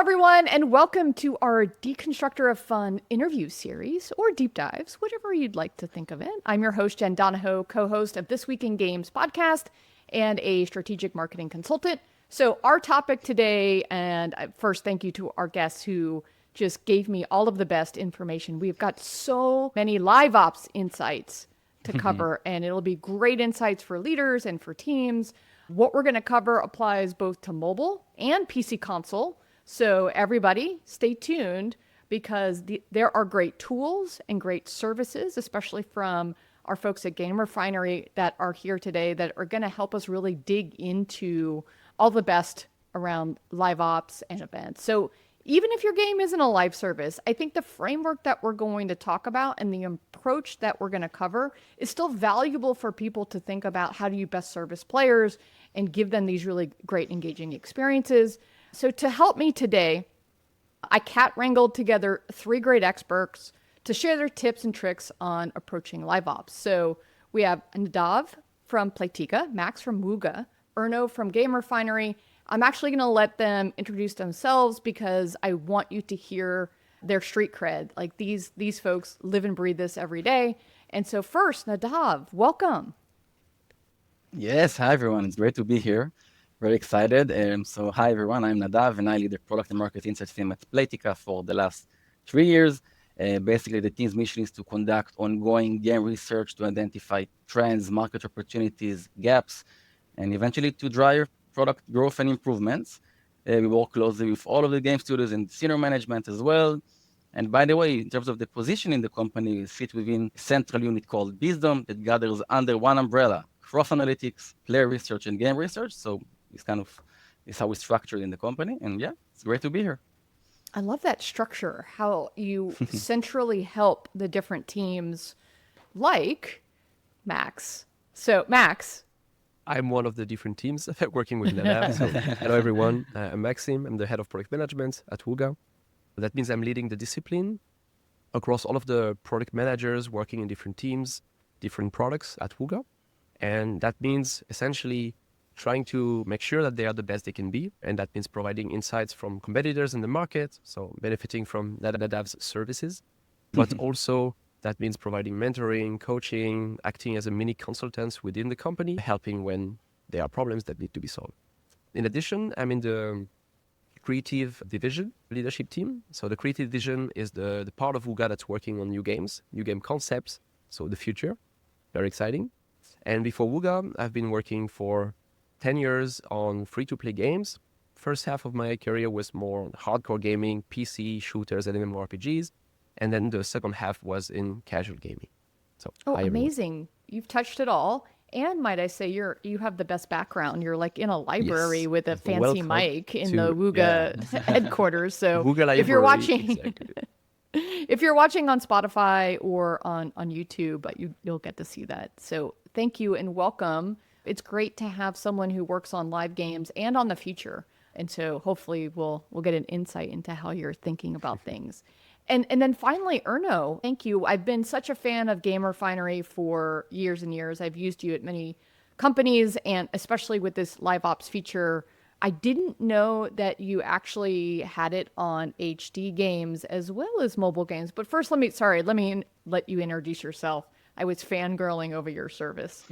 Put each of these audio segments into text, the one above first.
everyone, and welcome to our Deconstructor of Fun interview series, or deep dives, whatever you'd like to think of it. I'm your host, Jen Donahoe, co-host of This Week in Games podcast and a strategic marketing consultant. So our topic today, and first thank you to our guests who just gave me all of the best information. We've got so many LiveOps insights to cover, and it'll be great insights for leaders and for teams. What we're going to cover applies both to mobile and PC console. So everybody stay tuned because there are great tools and great services, especially from our folks at GameRefinery that are here today that are going to help us really dig into all the best around live ops and events. So even if your game isn't a live service, I think the framework that we're going to talk about and the approach that we're going to cover is still valuable for people to think about how do you best service players and give them these really great engaging experiences. So to help me today, I cat wrangled together three great experts to share their tips and tricks on approaching live ops. So we have Nadav from Playtika, Max from Wooga, Erno from GameRefinery. I'm actually going to let them introduce themselves because I want you to hear their street cred. Like these folks live and breathe this every day. And so first, Nadav, welcome. Yes, hi everyone. It's great to be here. Very excited. So hi everyone, I'm Nadav and I lead the product and market insights team at Playtika for the last 3 years. Basically, the team's mission is to conduct ongoing game research to identify trends, market opportunities, gaps, and eventually to drive product growth and improvements. We work closely with all of the game studios and senior management as well. And by the way, in terms of the position in the company, we sit within a central unit called Wisdom that gathers under one umbrella, cross analytics, player research, and game research. So it's how we structure in the company. And yeah, it's great to be here. I love that structure, how you centrally help the different teams like Max. So Max. I'm one of the different teams working with Nadav. So hello everyone, I'm Maxime. I'm the head of product management at Wooga. That means I'm leading the discipline across all of the product managers working in different teams, different products at Wooga. And that means essentially trying to make sure that they are the best they can be. And that means providing insights from competitors in the market, so benefiting from Nadav's services. But also that means providing mentoring, coaching, acting as a mini consultants within the company, helping when there are problems that need to be solved. In addition, I'm in the creative division leadership team. So the creative division is the part of Wooga that's working on new games, new game concepts, so the future. Very exciting. And before Wooga, I've been working for 10 years on free-to-play games. First half of my career was more hardcore gaming, PC, shooters, and MMORPGs. And then the second half was in casual gaming. So, amazing. You've touched it all. And might I say, you have the best background. You're like in a library with a fancy mic in the Wooga headquarters. So Wooga if you're watching, exactly. if you're watching on Spotify or on YouTube, you'll get to see that. So thank you and welcome. It's great to have someone who works on live games and on the future. And so hopefully we'll get an insight into how you're thinking about things. And then finally, Erno, thank you. I've been such a fan of GameRefinery for years and years. I've used you at many companies, and especially with this LiveOps feature. I didn't know that you actually had it on HD games as well as mobile games. But first, let me let you introduce yourself. I was fangirling over your service.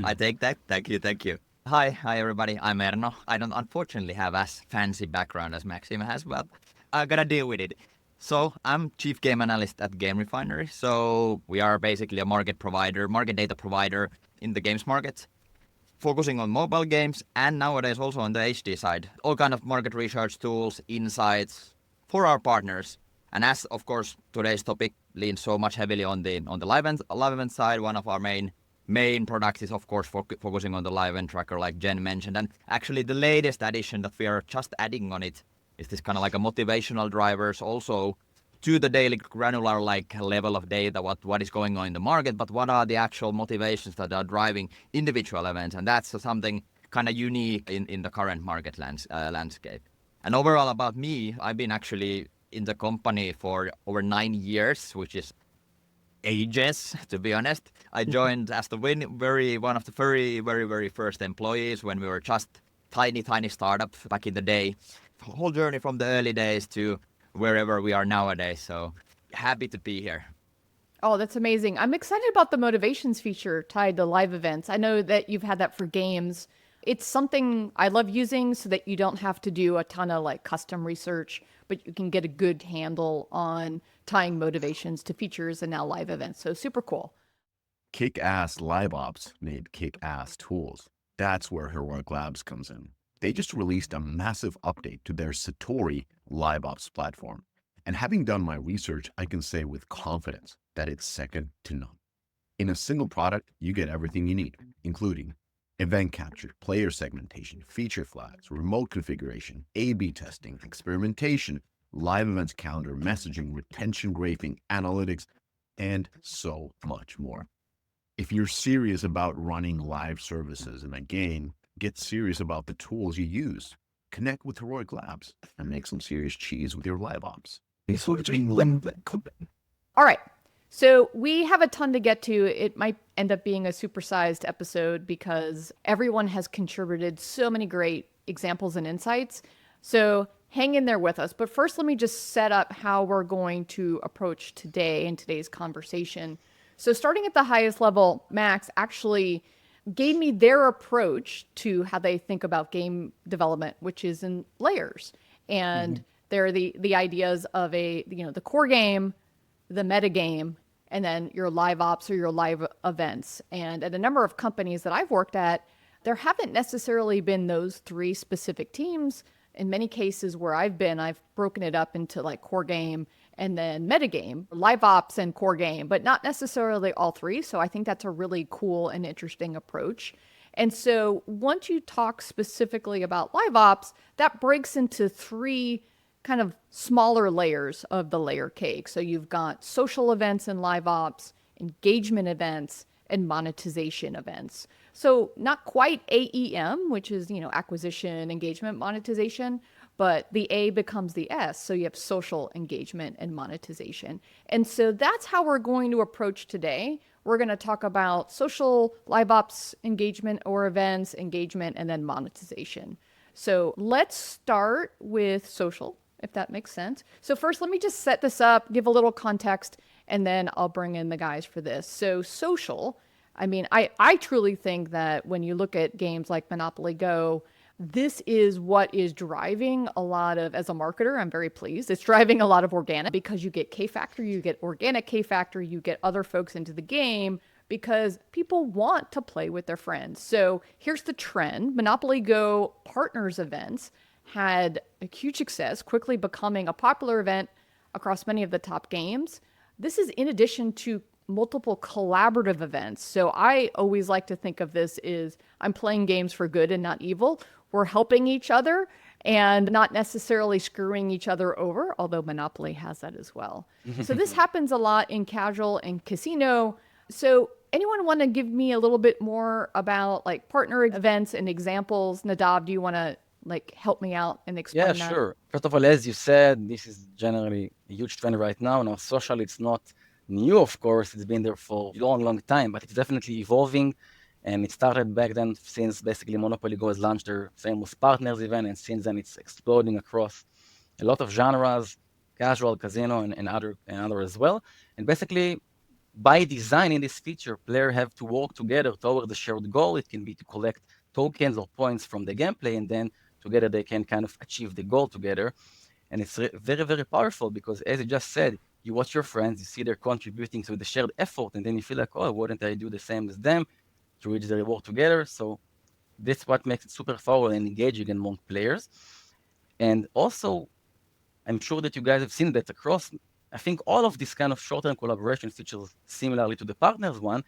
I take that. Thank you. Hi everybody. I'm Erno. I don't unfortunately have as fancy background as Maxime has, but I gotta deal with it. So I'm Chief Game Analyst at GameRefinery. So we are basically a market data provider in the games market, focusing on mobile games and nowadays also on the HD side. All kind of market research tools, insights for our partners. And as of course today's topic leans so much heavily on the live event side, one of our main products is of course focusing on the live event tracker like Jen mentioned. And actually the latest addition that we are just adding on it is this kind of like a motivational drivers also to the daily granular like level of data, what is going on in the market, but what are the actual motivations that are driving individual events. And that's something kind of unique in the current market landscape. And overall about me, I've been actually in the company for over 9 years, which is ages, to be honest. I joined as one of the very first employees when we were just tiny startup back in the day. whole journey from the early days to wherever we are nowadays. So happy to be here. Oh, that's amazing. I'm excited about the motivations feature tied to live events. I know that you've had that for games. It's something I love using so that you don't have to do a ton of like custom research, but you can get a good handle on tying motivations to features and now live events. So super cool. Kick-ass LiveOps made kick-ass tools. That's where Heroic Labs comes in. They just released a massive update to their Satori LiveOps platform. And having done my research, I can say with confidence that it's second to none. In a single product, you get everything you need, including event capture, player segmentation, feature flags, remote configuration, A/B testing, experimentation, live events calendar, messaging, retention grafing, analytics, and so much more. If you're serious about running live services in a game, get serious about the tools you use. Connect with Heroic Labs and make some serious cheese with your LiveOps. All right. So we have a ton to get to. It might end up being a supersized episode because everyone has contributed so many great examples and insights. So hang in there with us. But first, let me just set up how we're going to approach today in today's conversation. So starting at the highest level, Max actually gave me their approach to how they think about game development, which is in layers. And they're the ideas of the core game, the meta game, and then your live ops or your live events. And at a number of companies that I've worked at, there haven't necessarily been those three specific teams. In many cases where I've been, I've broken it up into like core game and then metagame, live ops and core game, but not necessarily all three. So I think that's a really cool and interesting approach. And so once you talk specifically about live ops, that breaks into three kind of smaller layers of the layer cake. So you've got social events and live ops, engagement events, and monetization events. So not quite AEM, which is, acquisition, engagement, monetization, but the A becomes the S. So you have social, engagement, and monetization. And so that's how we're going to approach today. We're going to talk about social, live ops, engagement or events, engagement, and then monetization. So let's start with social, if that makes sense. So first, let me just set this up, give a little context, and then I'll bring in the guys for this. So social, I truly think that when you look at games like Monopoly Go, this is what is driving a lot of, as a marketer, I'm very pleased. It's driving a lot of organic because you get K-factor, you get organic K-factor, you get other folks into the game because people want to play with their friends. So here's the trend. Monopoly Go partners events had a huge success, quickly becoming a popular event across many of the top games. This is in addition to multiple collaborative events. So I always like to think of this as I'm playing games for good and not evil. We're helping each other and not necessarily screwing each other over, although Monopoly has that as well. So this happens a lot in casual and casino. So anyone want to give me a little bit more about like partner events and examples? Nadav, do you want to help me out and explain that? Yeah, sure. First of all, as you said, this is generally a huge trend right now. Now, social, it's not new, of course. It's been there for a long, long time, but it's definitely evolving. And it started back then since basically Monopoly Go has launched their famous partners event. And since then, it's exploding across a lot of genres, casual, casino, and other as well. And basically, by designing this feature, players have to work together toward the shared goal. It can be to collect tokens or points from the gameplay, and then together they can kind of achieve the goal together. And it's very, very powerful because, as you just said, you watch your friends, you see they're contributing to the shared effort, and then you feel like, oh, wouldn't I do the same as them to reach the reward together? So that's what makes it super powerful and engaging among players. And also, I'm sure that you guys have seen that across, I think, all of this kind of short-term collaboration features, similarly to the partners one,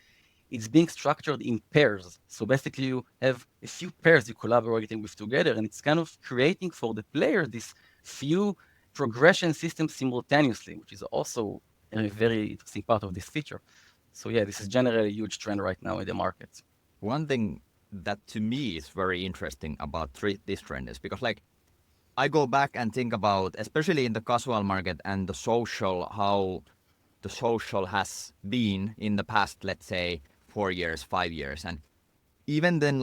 it's being structured in pairs. So basically, you have a few pairs you're collaborating with together, and it's kind of creating for the player this few progression systems simultaneously, which is also a very interesting part of this feature. So yeah, this is generally a huge trend right now in the market. One thing that to me is very interesting about this trend is because I go back and think about, especially in the casual market and the social, how the social has been in the past, let's say 4 years, 5 years. And even then,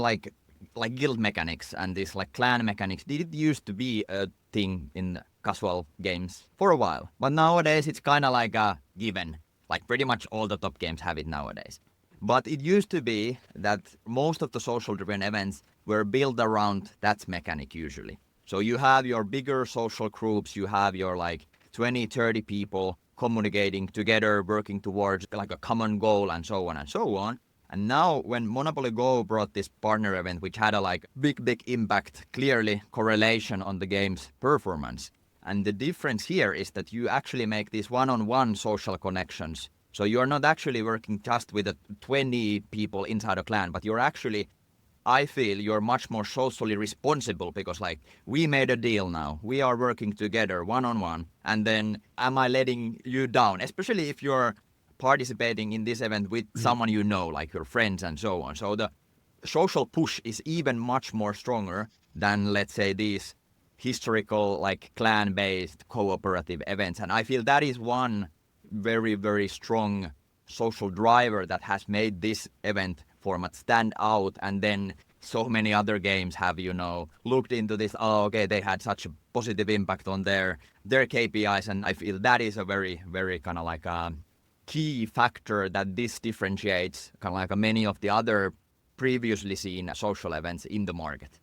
like guild mechanics and this like clan mechanics, it used to be a thing in casual games for a while. But nowadays it's kind of like a given. Like pretty much all the top games have it nowadays. But it used to be that most of the social driven events were built around that mechanic usually. So you have your bigger social groups, you have your like 20, 30 people communicating together, working towards like a common goal and so on and so on. And now when Monopoly Go brought this partner event, which had a like big impact, clearly correlation on the game's performance. And the difference here is that you actually make these one-on-one social connections. So you're not actually working just with the 20 people inside a clan, but you're actually, I feel you're much more socially responsible because like we made a deal now. We are working together one-on-one. And then am I letting you down? Especially if you're participating in this event with someone you know, like your friends and so on. So the social push is even much more stronger than, let's say, these historical, like clan-based cooperative events. And I feel that is one very, very strong social driver that has made this event format stand out. And then so many other games have, you know, looked into this. Oh, okay, they had such a positive impact on their KPIs. And I feel that is a very, very kind of like a key factor that this differentiates kind of like many of the other previously seen social events in the market.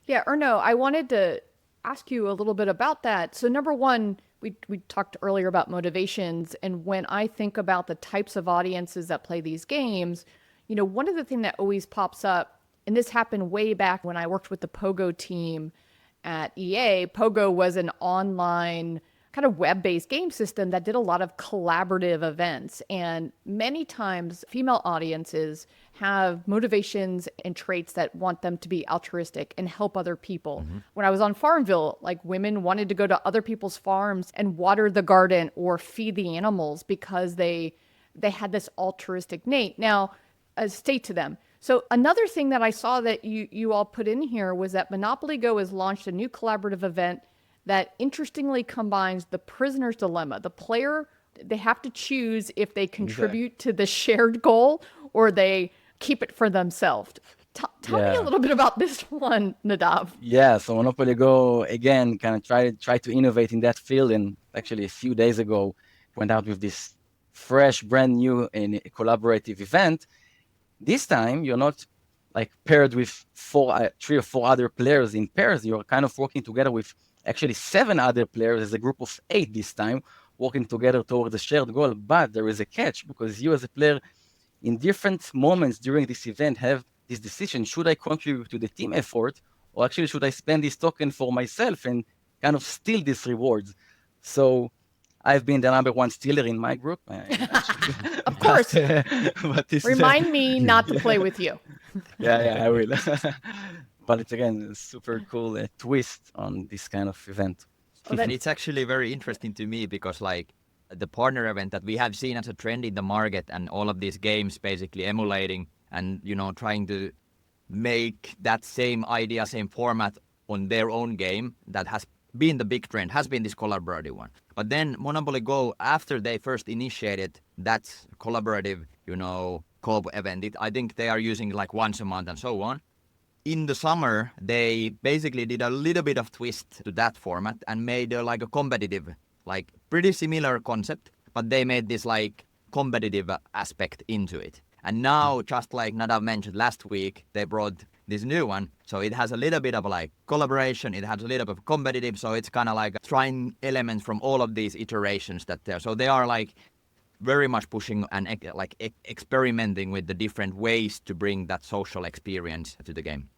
Yeah, Erno, I wanted to ask you a little bit about that. So number one, we talked earlier about motivations. And when I think about the types of audiences that play these games, you know, one of the things that always pops up, and this happened way back when I worked with the Pogo team at EA. Pogo was an online kind of web-based game system that did a lot of collaborative events. And many times female audiences have motivations and traits that want them to be altruistic and help other people. When I was on Farmville, like women wanted to go to other people's farms and water the garden or feed the animals because they had this altruistic innate. Now, state to them. So another thing that I saw that you all put in here was that Monopoly Go has launched a new collaborative event that interestingly combines the prisoner's dilemma. The player, they have to choose if they contribute to the shared goal or they keep it for themselves. Tell me a little bit about this one, Nadav. Yeah, so Monopoly Go, again, kind of try to innovate in that field. And actually a few days ago, went out with this fresh, brand new and collaborative event. This time, you're not like paired with 3 or 4 other players in pairs. You're kind of working together with actually 7 other players as a group of 8 this time, working together towards a shared goal. But there is a catch, because you as a player in different moments during this event have this decision: should I contribute to the team effort, or actually should I spend this token for myself and kind of steal these rewards? So I've been the number 1 stealer in my group. Of course. But Remind me not to play with you. Yeah, I will. But it's, again, a super cool twist on this kind of event. And it's actually very interesting to me because like the partner event that we have seen as a trend in the market, and all of these games basically emulating and, you know, trying to make that same idea, same format on their own game, that has been the big trend, has been this collaborative one. But then Monopoly Go, after they first initiated that collaborative, you know, co-op event, I think they are using like once a month and so on. In the summer, they basically did a little bit of twist to that format and made like a competitive, like pretty similar concept, but they made this like competitive aspect into it. And now, just like Nadav mentioned last week, they brought this new one. So it has a little bit of like collaboration, it has a little bit of competitive, so it's kind of like trying elements from all of these iterations that there. So they are like very much pushing and like experimenting with the different ways to bring that social experience to the game.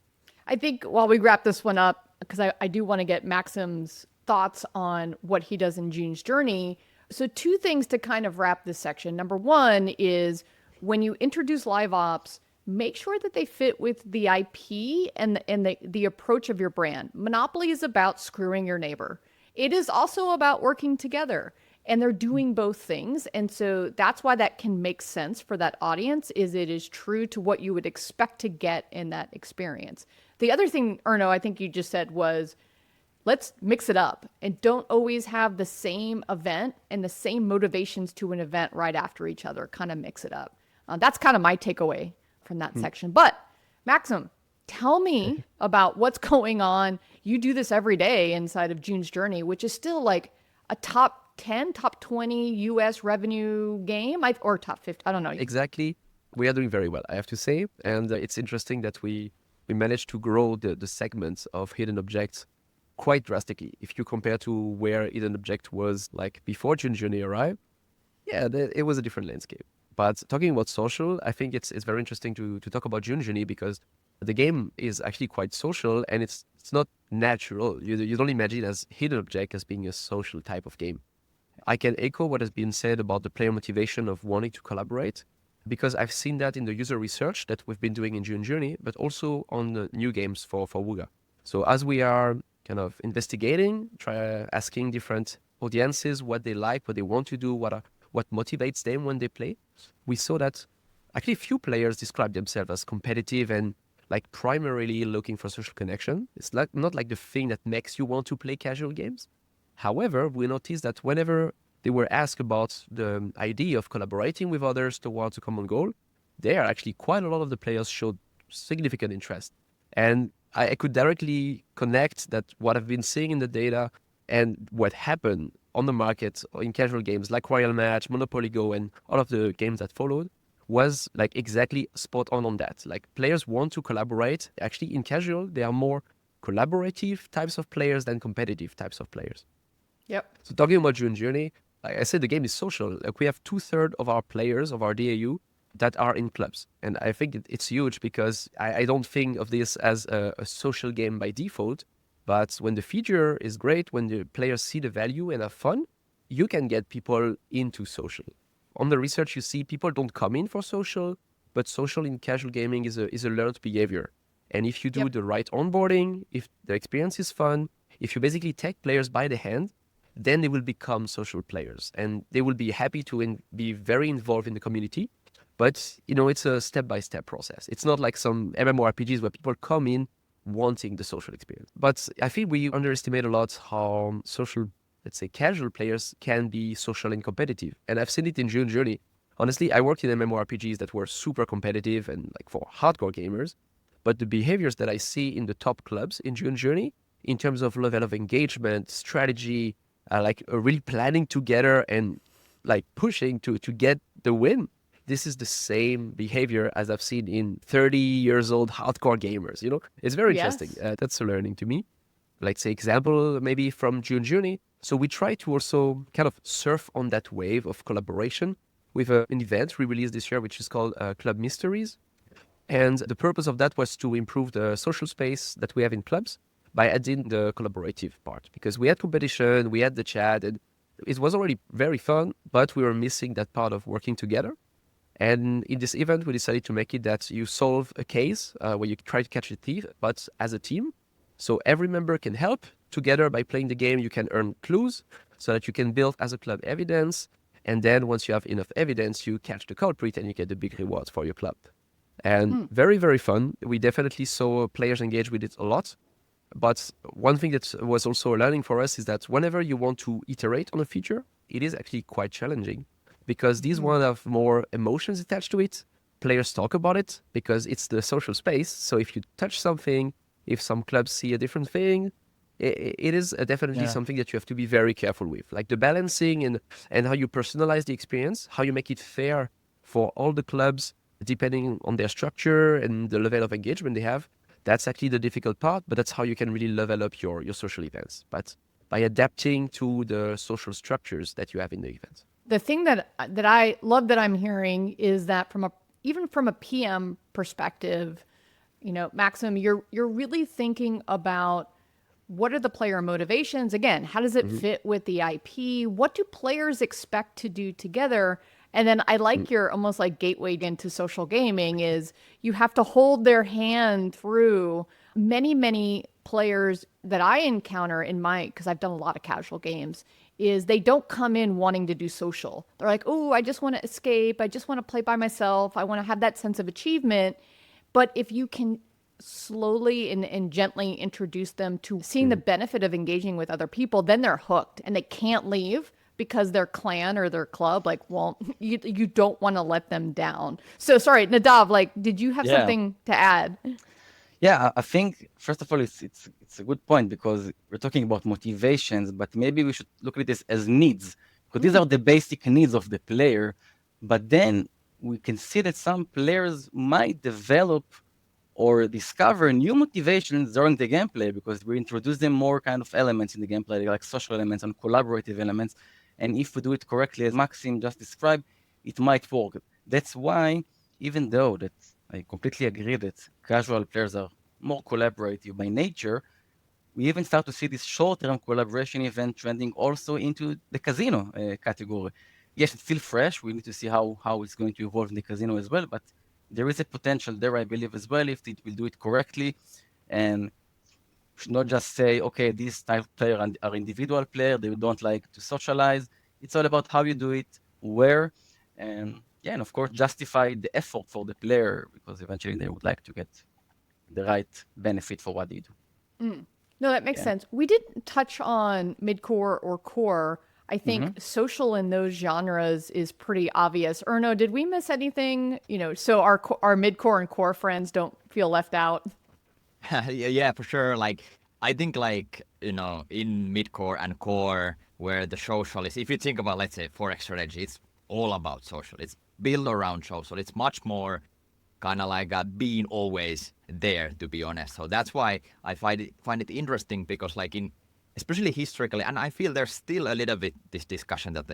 I think while we wrap this one up, because I do want to get Maxime's thoughts on what he does in June's Journey. So 2 things to kind of wrap this section. Number 1 is when you introduce LiveOps, make sure that they fit with the IP and the approach of your brand. Monopoly is about screwing your neighbor. It is also about working together. And they're doing both things. And so that's why that can make sense for that audience, is it is true to what you would expect to get in that experience. The other thing, Erno, I think you just said was, let's mix it up and don't always have the same event and the same motivations to an event right after each other. Kind of mix it up. That's kind of my takeaway from that section. But Maxime, Tell me about what's going on. You do this every day inside of June's Journey, which is still like a top 10, top 20 US revenue game, or top 50. I don't know. Exactly. We are doing very well, I have to say. And it's interesting that we managed to grow the segments of hidden objects quite drastically. If you compare to where hidden object was like before June Journey arrived, yeah, it was a different landscape. But talking about social, I think it's very interesting to talk about June Journey because the game is actually quite social and it's not natural. You don't imagine as hidden object as being a social type of game. I can echo what has been said about the player motivation of wanting to collaborate because I've seen that in the user research that we've been doing in June Journey, but also on the new games for Wooga. So as we are kind of investigating, asking different audiences what they like, what they want to do, what motivates them when they play, we saw that actually few players describe themselves as competitive and like primarily looking for social connection. It's not like the thing that makes you want to play casual games. However, we noticed that whenever they were asked about the idea of collaborating with others towards a common goal, there actually quite a lot of the players showed significant interest. And I could directly connect that what I've been seeing in the data and what happened on the market in casual games like Royal Match, Monopoly Go, and all of the games that followed was like exactly spot on that. Like players want to collaborate. Actually, in casual, they are more collaborative types of players than competitive types of players. Yep. So talking about June Journey, like I said, the game is social. Like we have 2/3 of our players, of our DAU, that are in clubs. And I think it's huge because I don't think of this as a social game by default. But when the feature is great, when the players see the value and have fun, you can get people into social. On the research, you see people don't come in for social, but social in casual gaming is a learned behavior. And if you do the right onboarding, if the experience is fun, if you basically take players by the hand, then they will become social players and they will be happy to be very involved in the community. But, it's a step-by-step process. It's not like some MMORPGs where people come in wanting the social experience. But I think we underestimate a lot how social, let's say, casual players can be social and competitive. And I've seen it in June Journey. Honestly, I worked in MMORPGs that were super competitive and like for hardcore gamers. But the behaviors that I see in the top clubs in June Journey, in terms of level of engagement, strategy, really planning together and like pushing to get the win, this is the same behavior as I've seen in 30 years old hardcore gamers. It's very interesting. That's a learning to me. Let's say example, maybe from June Journey. So we try to also kind of surf on that wave of collaboration with an event we released this year, which is called Club Mysteries. And the purpose of that was to improve the social space that we have in clubs by adding the collaborative part. Because we had competition, we had the chat, and it was already very fun, but we were missing that part of working together. And in this event, we decided to make it that you solve a case where you try to catch a thief, but as a team. So every member can help. Together by playing the game, you can earn clues so that you can build as a club evidence. And then once you have enough evidence, you catch the culprit and you get the big rewards for your club. And very, very fun. We definitely saw players engage with it a lot. But one thing that was also a learning for us is that whenever you want to iterate on a feature, it is actually quite challenging. Because these one have more emotions attached to it. Players talk about it because it's the social space. So if you touch something, if some clubs see a different thing, it is definitely something that you have to be very careful with. Like the balancing and how you personalize the experience, how you make it fair for all the clubs, depending on their structure and the level of engagement they have. That's actually the difficult part, but that's how you can really level up your social events. But by adapting to the social structures that you have in the event. The thing that I love that I'm hearing is that even from a PM perspective, Maxime, you're really thinking about what are the player motivations? Again, how does it fit with the IP? What do players expect to do together? And then I like your almost like gateway into social gaming is you have to hold their hand through many, many players that I encounter because I've done a lot of casual games, is they don't come in wanting to do social. They're like, oh, I just want to escape. I just want to play by myself. I want to have that sense of achievement. But if you can slowly and gently introduce them to seeing the benefit of engaging with other people, then they're hooked and they can't leave because their clan or their club, you don't want to let them down. So sorry, Nadav, did you have something to add? Yeah, I think first of all, it's a good point because we're talking about motivations, but maybe we should look at this as needs because these are the basic needs of the player. But then we can see that some players might develop or discover new motivations during the gameplay because we introduce them more kind of elements in the gameplay, like social elements and collaborative elements. And if we do it correctly, as Maxime just described, it might work. That's why, even though that I completely agree that casual players are more collaborative by nature, we even start to see this short-term collaboration event trending also into the casino category. Yes, it's still fresh. We need to see how it's going to evolve in the casino as well, but there is a potential there, I believe, as well, if it will do it correctly. And should not just say, okay, these type of players are individual players, they don't like to socialize. It's all about how you do it, where, and yeah, and of course, justify the effort for the player because eventually they would like to get the right benefit for what they do. No, that makes sense. We didn't touch on mid-core or core. I think social in those genres is pretty obvious. Erno, did we miss anything? So our mid-core and core friends don't feel left out. Yeah, for sure. Like, I think in mid-core and core, where the social is, if you think about, let's say, Forex strategy, it's all about social. It's built around social. It's much more kind of like being always there, to be honest. So that's why I find it interesting because especially historically, and I feel there's still a little bit this discussion that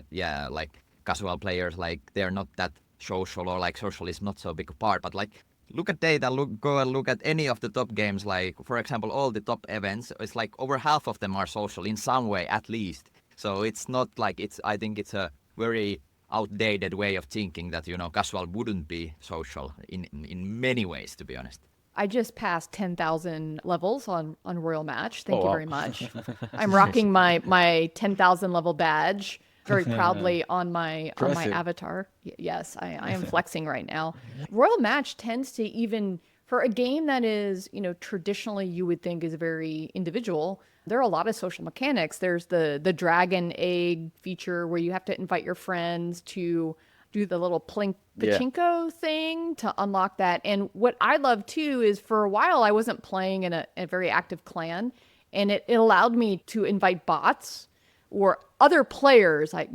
like casual players, like they're not that social, or like social is not so big a part. But like look at data, go and look at any of the top games, like for example all the top events, it's like over half of them are social in some way at least. So it's not like I think it's a very outdated way of thinking that casual wouldn't be social in many ways, to be honest. I just passed 10,000 levels on Royal Match. Thank Oh, you wow. very much. I'm rocking my 10,000 level badge very proudly on my Impressive. avatar. Yes, I am flexing right now. Royal Match tends to, even for a game that is, traditionally you would think is very individual, there are a lot of social mechanics. There's the dragon egg feature where you have to invite your friends to do the little pachinko thing to unlock that. And what I love too is for a while I wasn't playing in a very active clan, and it allowed me to invite bots or other players. I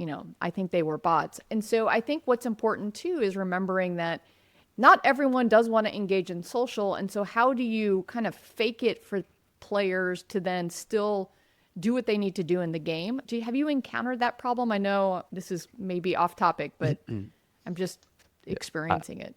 think they were bots. And so I think what's important too is remembering that not everyone does want to engage in social. And so how do you kind of fake it for players to then still do what they need to do in the game? Have you encountered that problem? I know this is maybe off topic, but I'm just experiencing it.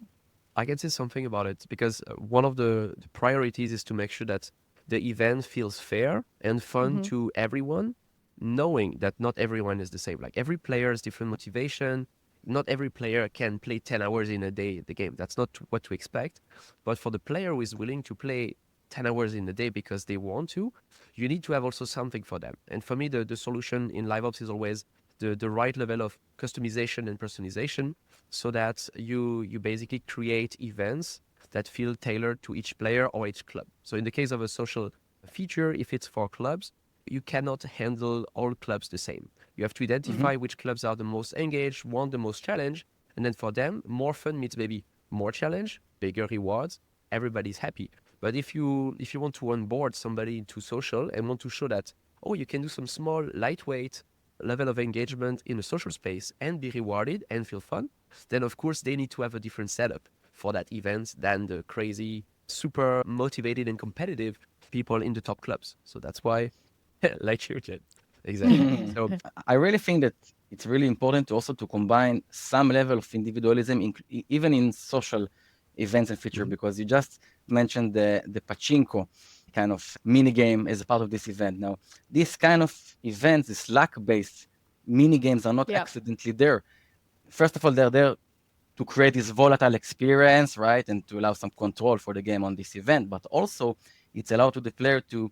I can say something about it because one of the priorities is to make sure that the event feels fair and fun to everyone, knowing that not everyone is the same. Like every player has different motivation. Not every player can play 10 hours in a day the game. That's not what to expect. But for the player who is willing to play 10 hours in a day because they want to, you need to have also something for them. And for me, the solution in LiveOps is always the right level of customization and personalization so that you basically create events that feel tailored to each player or each club. So in the case of a social feature, if it's for clubs, you cannot handle all clubs the same. You have to identify which clubs are the most engaged, want the most challenge, and then for them, more fun means maybe more challenge, bigger rewards, everybody's happy. But if you want to onboard somebody into social and want to show that, you can do some small, lightweight level of engagement in a social space and be rewarded and feel fun, then of course they need to have a different setup for that event than the crazy, super motivated and competitive people in the top clubs. So that's why, like you did. Exactly. So I really think that it's really important to also to combine some level of individualism, even in social events and feature, because you just mentioned the pachinko kind of mini game as a part of this event. Now, this kind of events, these luck-based mini games are not accidentally there. First of all, they're there to create this volatile experience, right, and to allow some control for the game on this event. But also, it's allowed to the player to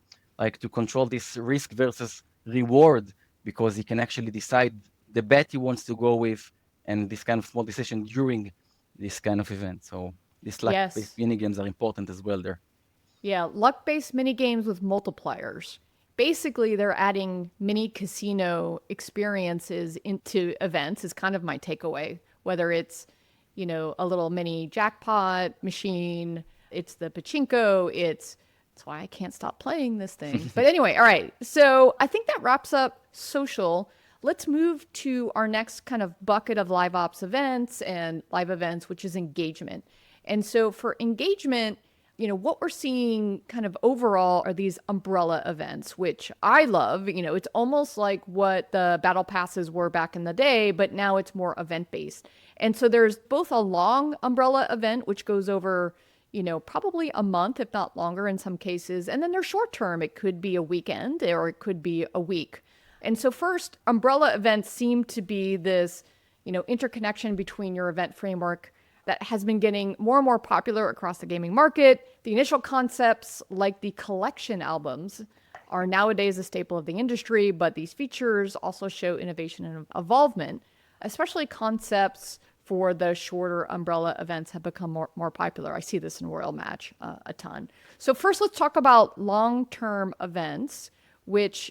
control this risk versus reward, because he can actually decide the bet he wants to go with, and this kind of small decision during this kind of event. So these luck-based mini games are important as well there. Yeah, luck-based mini games with multipliers. Basically, they're adding mini casino experiences into events is kind of my takeaway. Whether it's, a little mini jackpot machine, it's the pachinko, that's why I can't stop playing this thing. But anyway, all right. So I think that wraps up social. Let's move to our next kind of bucket of live ops events and live events, which is engagement. And so for engagement, what we're seeing kind of overall are these umbrella events, which I love. It's almost like what the battle passes were back in the day, but now it's more event based. And so there's both a long umbrella event, which goes over, probably a month, if not longer in some cases. And then they're short term. It could be a weekend or it could be a week. And so first, umbrella events seem to be this, interconnection between your event framework that has been getting more and more popular across the gaming market. The initial concepts, like the collection albums, are nowadays a staple of the industry, but these features also show innovation and evolvement, especially concepts for the shorter umbrella events have become more popular. I see this in Royal Match a ton. So first, let's talk about long-term events, which,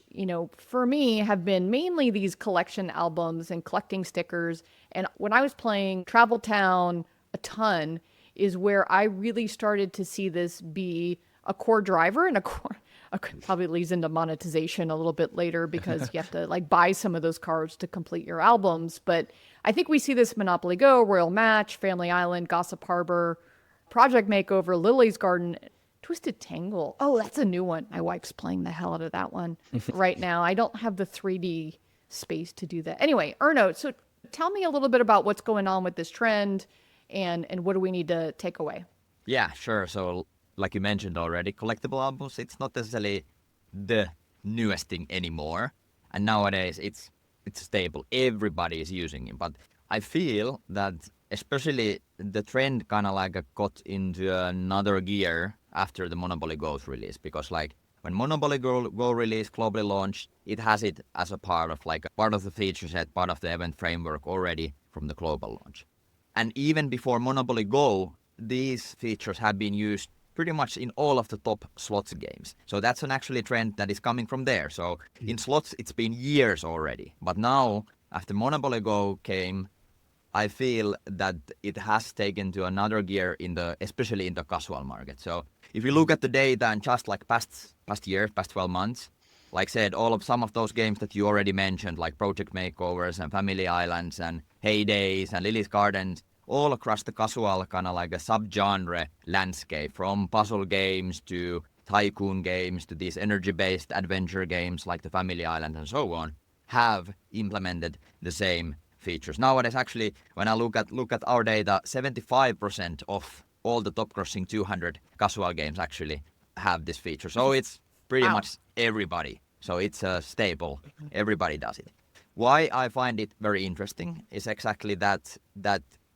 for me have been mainly these collection albums and collecting stickers. And when I was playing Travel Town a ton is where I really started to see this be a core driver, and probably leads into monetization a little bit later because you have to buy some of those cards to complete your albums. But I think we see this Monopoly Go, Royal Match, Family Island, Gossip Harbor, Project Makeover, Lily's Garden, Twisted Tangle. Oh, that's a new one. My wife's playing the hell out of that one right now. I don't have the 3D space to do that. Anyway, Erno, so tell me a little bit about what's going on with this trend and what do we need to take away? Yeah, sure. So like you mentioned already, collectible albums, it's not necessarily the newest thing anymore. And nowadays it's stable. Everybody is using it. But I feel that especially the trend kind of got into another gear after the Monopoly Go's release. Because when Monopoly Go release globally launched, it has it as a part of part of the feature set, part of the event framework already from the global launch. And even before Monopoly Go, these features have been used pretty much in all of the top slots games. So that's an actually trend that is coming from there. So in slots, it's been years already. But now, after Monopoly Go came, I feel that it has taken to another gear especially in the casual market. So if you look at the data and just past year, past 12 months, like I said, some of those games that you already mentioned, like Project Makeovers and Family Islands and Heydays and Lily's Gardens, all across the casual kind of a sub-genre landscape, from puzzle games to tycoon games to these energy-based adventure games like the Family Island and so on, have implemented the same features. Nowadays, actually, when I look at our data, 75% of all the top crossing 200 casual games actually have this feature. So it's pretty much everybody. So it's a staple. Everybody does it. Why I find it very interesting is exactly that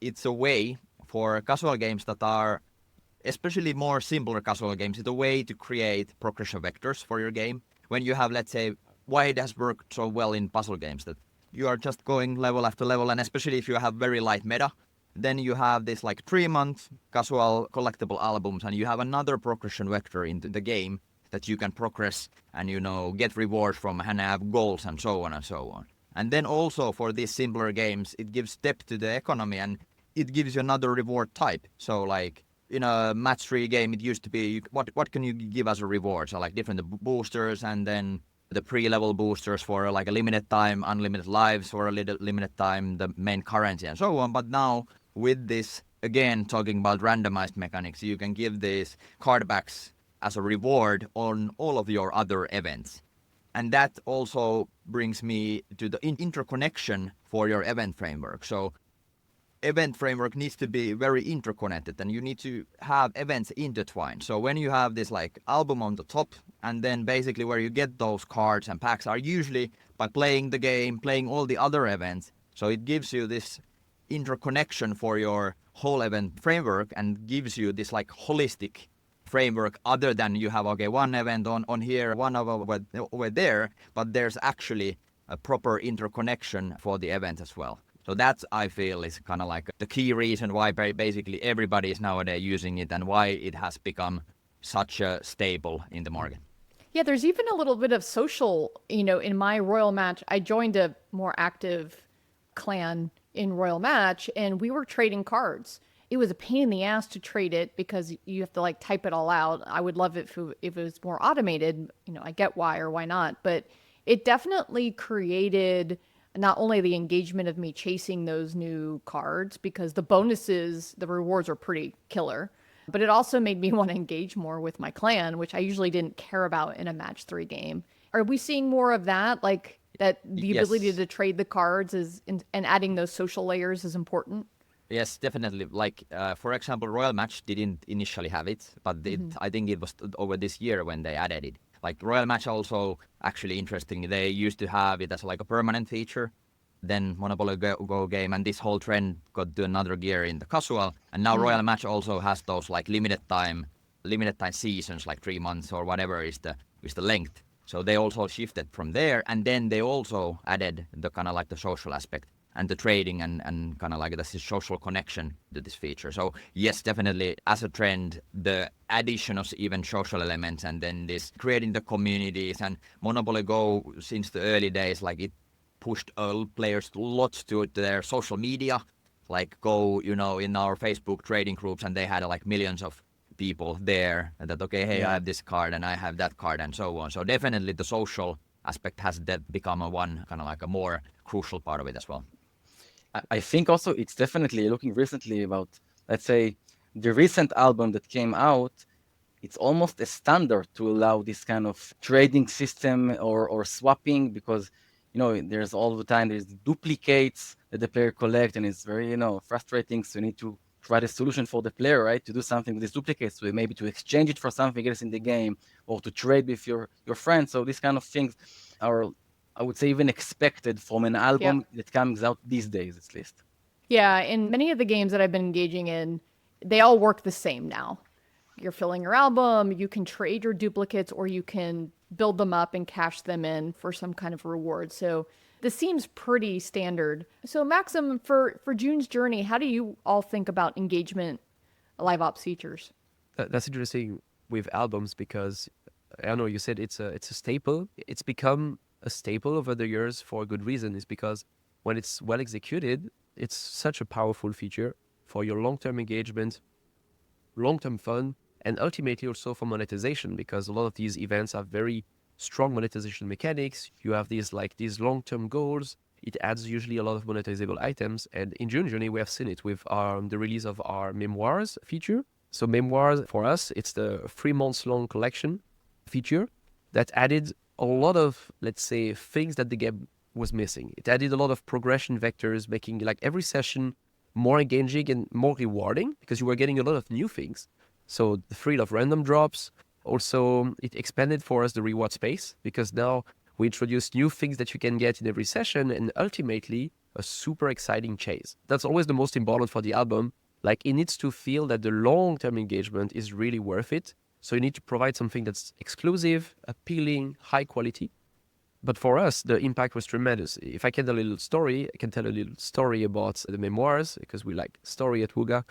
it's a way for casual games that are, especially more simpler casual games, it's a way to create progression vectors for your game. When you have, let's say, why it has worked so well in puzzle games, that you are just going level after level, and especially if you have very light meta, then you have this 3-month casual collectible albums, and you have another progression vector into the game that you can progress and, get rewards from and have goals and so on and so on. And then also for these simpler games, it gives depth to the economy and it gives you another reward type. So in a match 3 game, it used to be, what can you give as a reward? So different boosters and then the pre-level boosters for a limited time, unlimited lives for a limited time, the main currency and so on. But now with this, again, talking about randomized mechanics, you can give these card backs as a reward on all of your other events. And that also brings me to the interconnection for your event framework. So event framework needs to be very interconnected and you need to have events intertwined. So when you have this album on the top, and then basically where you get those cards and packs are usually by playing the game, playing all the other events. So it gives you this interconnection for your whole event framework and gives you this holistic framework, other than you have one event on here, one over there, but there's actually a proper interconnection for the event as well. So that, I feel, is kind of the key reason why basically everybody is nowadays using it and why it has become such a staple in the market. Yeah, there's even a little bit of social, in my Royal Match, I joined a more active clan in Royal Match and we were trading cards. it was a pain in the ass to trade it because you have to like type it all out. I would love it if it was more automated. I get why or why not, but it definitely created not only the engagement of me chasing those new cards because the bonuses, the rewards are pretty killer, but it also made me want to engage more with my clan, which I usually didn't care about in a match 3 game. Are we seeing more of that? Like that the ability to trade the cards and adding those social layers is important? Yes, definitely. Like, for example, Royal Match didn't initially have it, but I think it was over this year when they added it. Like, Royal Match also, actually interesting, they used to have it as like a permanent feature, then Monopoly Go game, and this whole trend got to another gear in the casual, and now Royal Match also has those like limited time seasons, like 3 months or whatever is the length. So they also shifted from there, and then they also added the kind of like the social aspect and the trading and kind of like this social connection to this feature. So yes, definitely as a trend, the addition of even social elements and then this creating the communities and Monopoly Go since the early days, like it pushed players lots to their social media, like Go, in our Facebook trading groups, and they had like millions of people there that, okay, hey, I have this card and I have that card and so on. So definitely the social aspect has become one kind of like a more crucial part of it as well. I think also it's definitely looking recently about, let's say, the recent album that came out, it's almost a standard to allow this kind of trading system or swapping because, there's all the time, there's duplicates that the player collect and it's very, frustrating. So you need to try the solution for the player, right? To do something with these duplicates, so maybe to exchange it for something else in the game or to trade with your friends. So these kind of things are, I would say, even expected from an album that comes out these days, at least. Yeah, in many of the games that I've been engaging in, they all work the same now. You're filling your album, you can trade your duplicates, or you can build them up and cash them in for some kind of reward. So this seems pretty standard. So Maxime, for June's Journey, how do you all think about engagement LiveOps features? That's interesting with albums because I know you said it's a staple. It's become a staple over the years for a good reason. Is because when it's well executed, it's such a powerful feature for your long-term engagement, long-term fun, and ultimately also for monetization, because a lot of these events have very strong monetization mechanics. You have these long-term goals. It adds usually a lot of monetizable items. And in June Journey, we have seen it with the release of our Memoirs feature. So Memoirs, for us, it's the 3 months long collection feature that added a lot of, let's say, things that the game was missing. It added a lot of progression vectors, making like every session more engaging and more rewarding because you were getting a lot of new things. So the thrill of random drops. Also, it expanded for us the reward space because now we introduced new things that you can get in every session and ultimately a super exciting chase. That's always the most important for the album. Like it needs to feel that the long-term engagement is really worth it. So you need to provide something that's exclusive, appealing, high quality. But for us, the impact was tremendous. If I can tell a little story, I can tell a little story about the Memoirs because we like story at Wooga.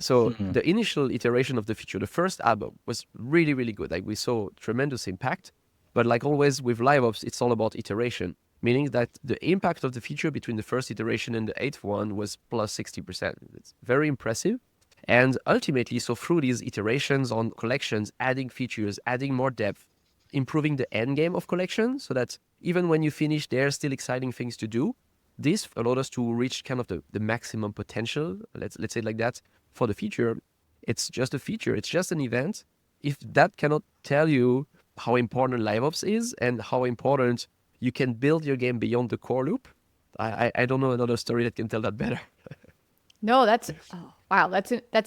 So the initial iteration of the feature, the first album, was really, really good. Like we saw tremendous impact. But like always with LiveOps, it's all about iteration, meaning that the impact of the feature between the first iteration and the 8th one was plus 60%. It's very impressive. And ultimately, so through these iterations on collections, adding features, adding more depth, improving the end game of collections so that even when you finish, there's still exciting things to do. This allowed us to reach kind of the maximum potential, let's say it like that, for the feature. It's just a feature. It's just an event. If that cannot tell you how important LiveOps is and how important you can build your game beyond the core loop, I don't know another story that can tell that better. No, that's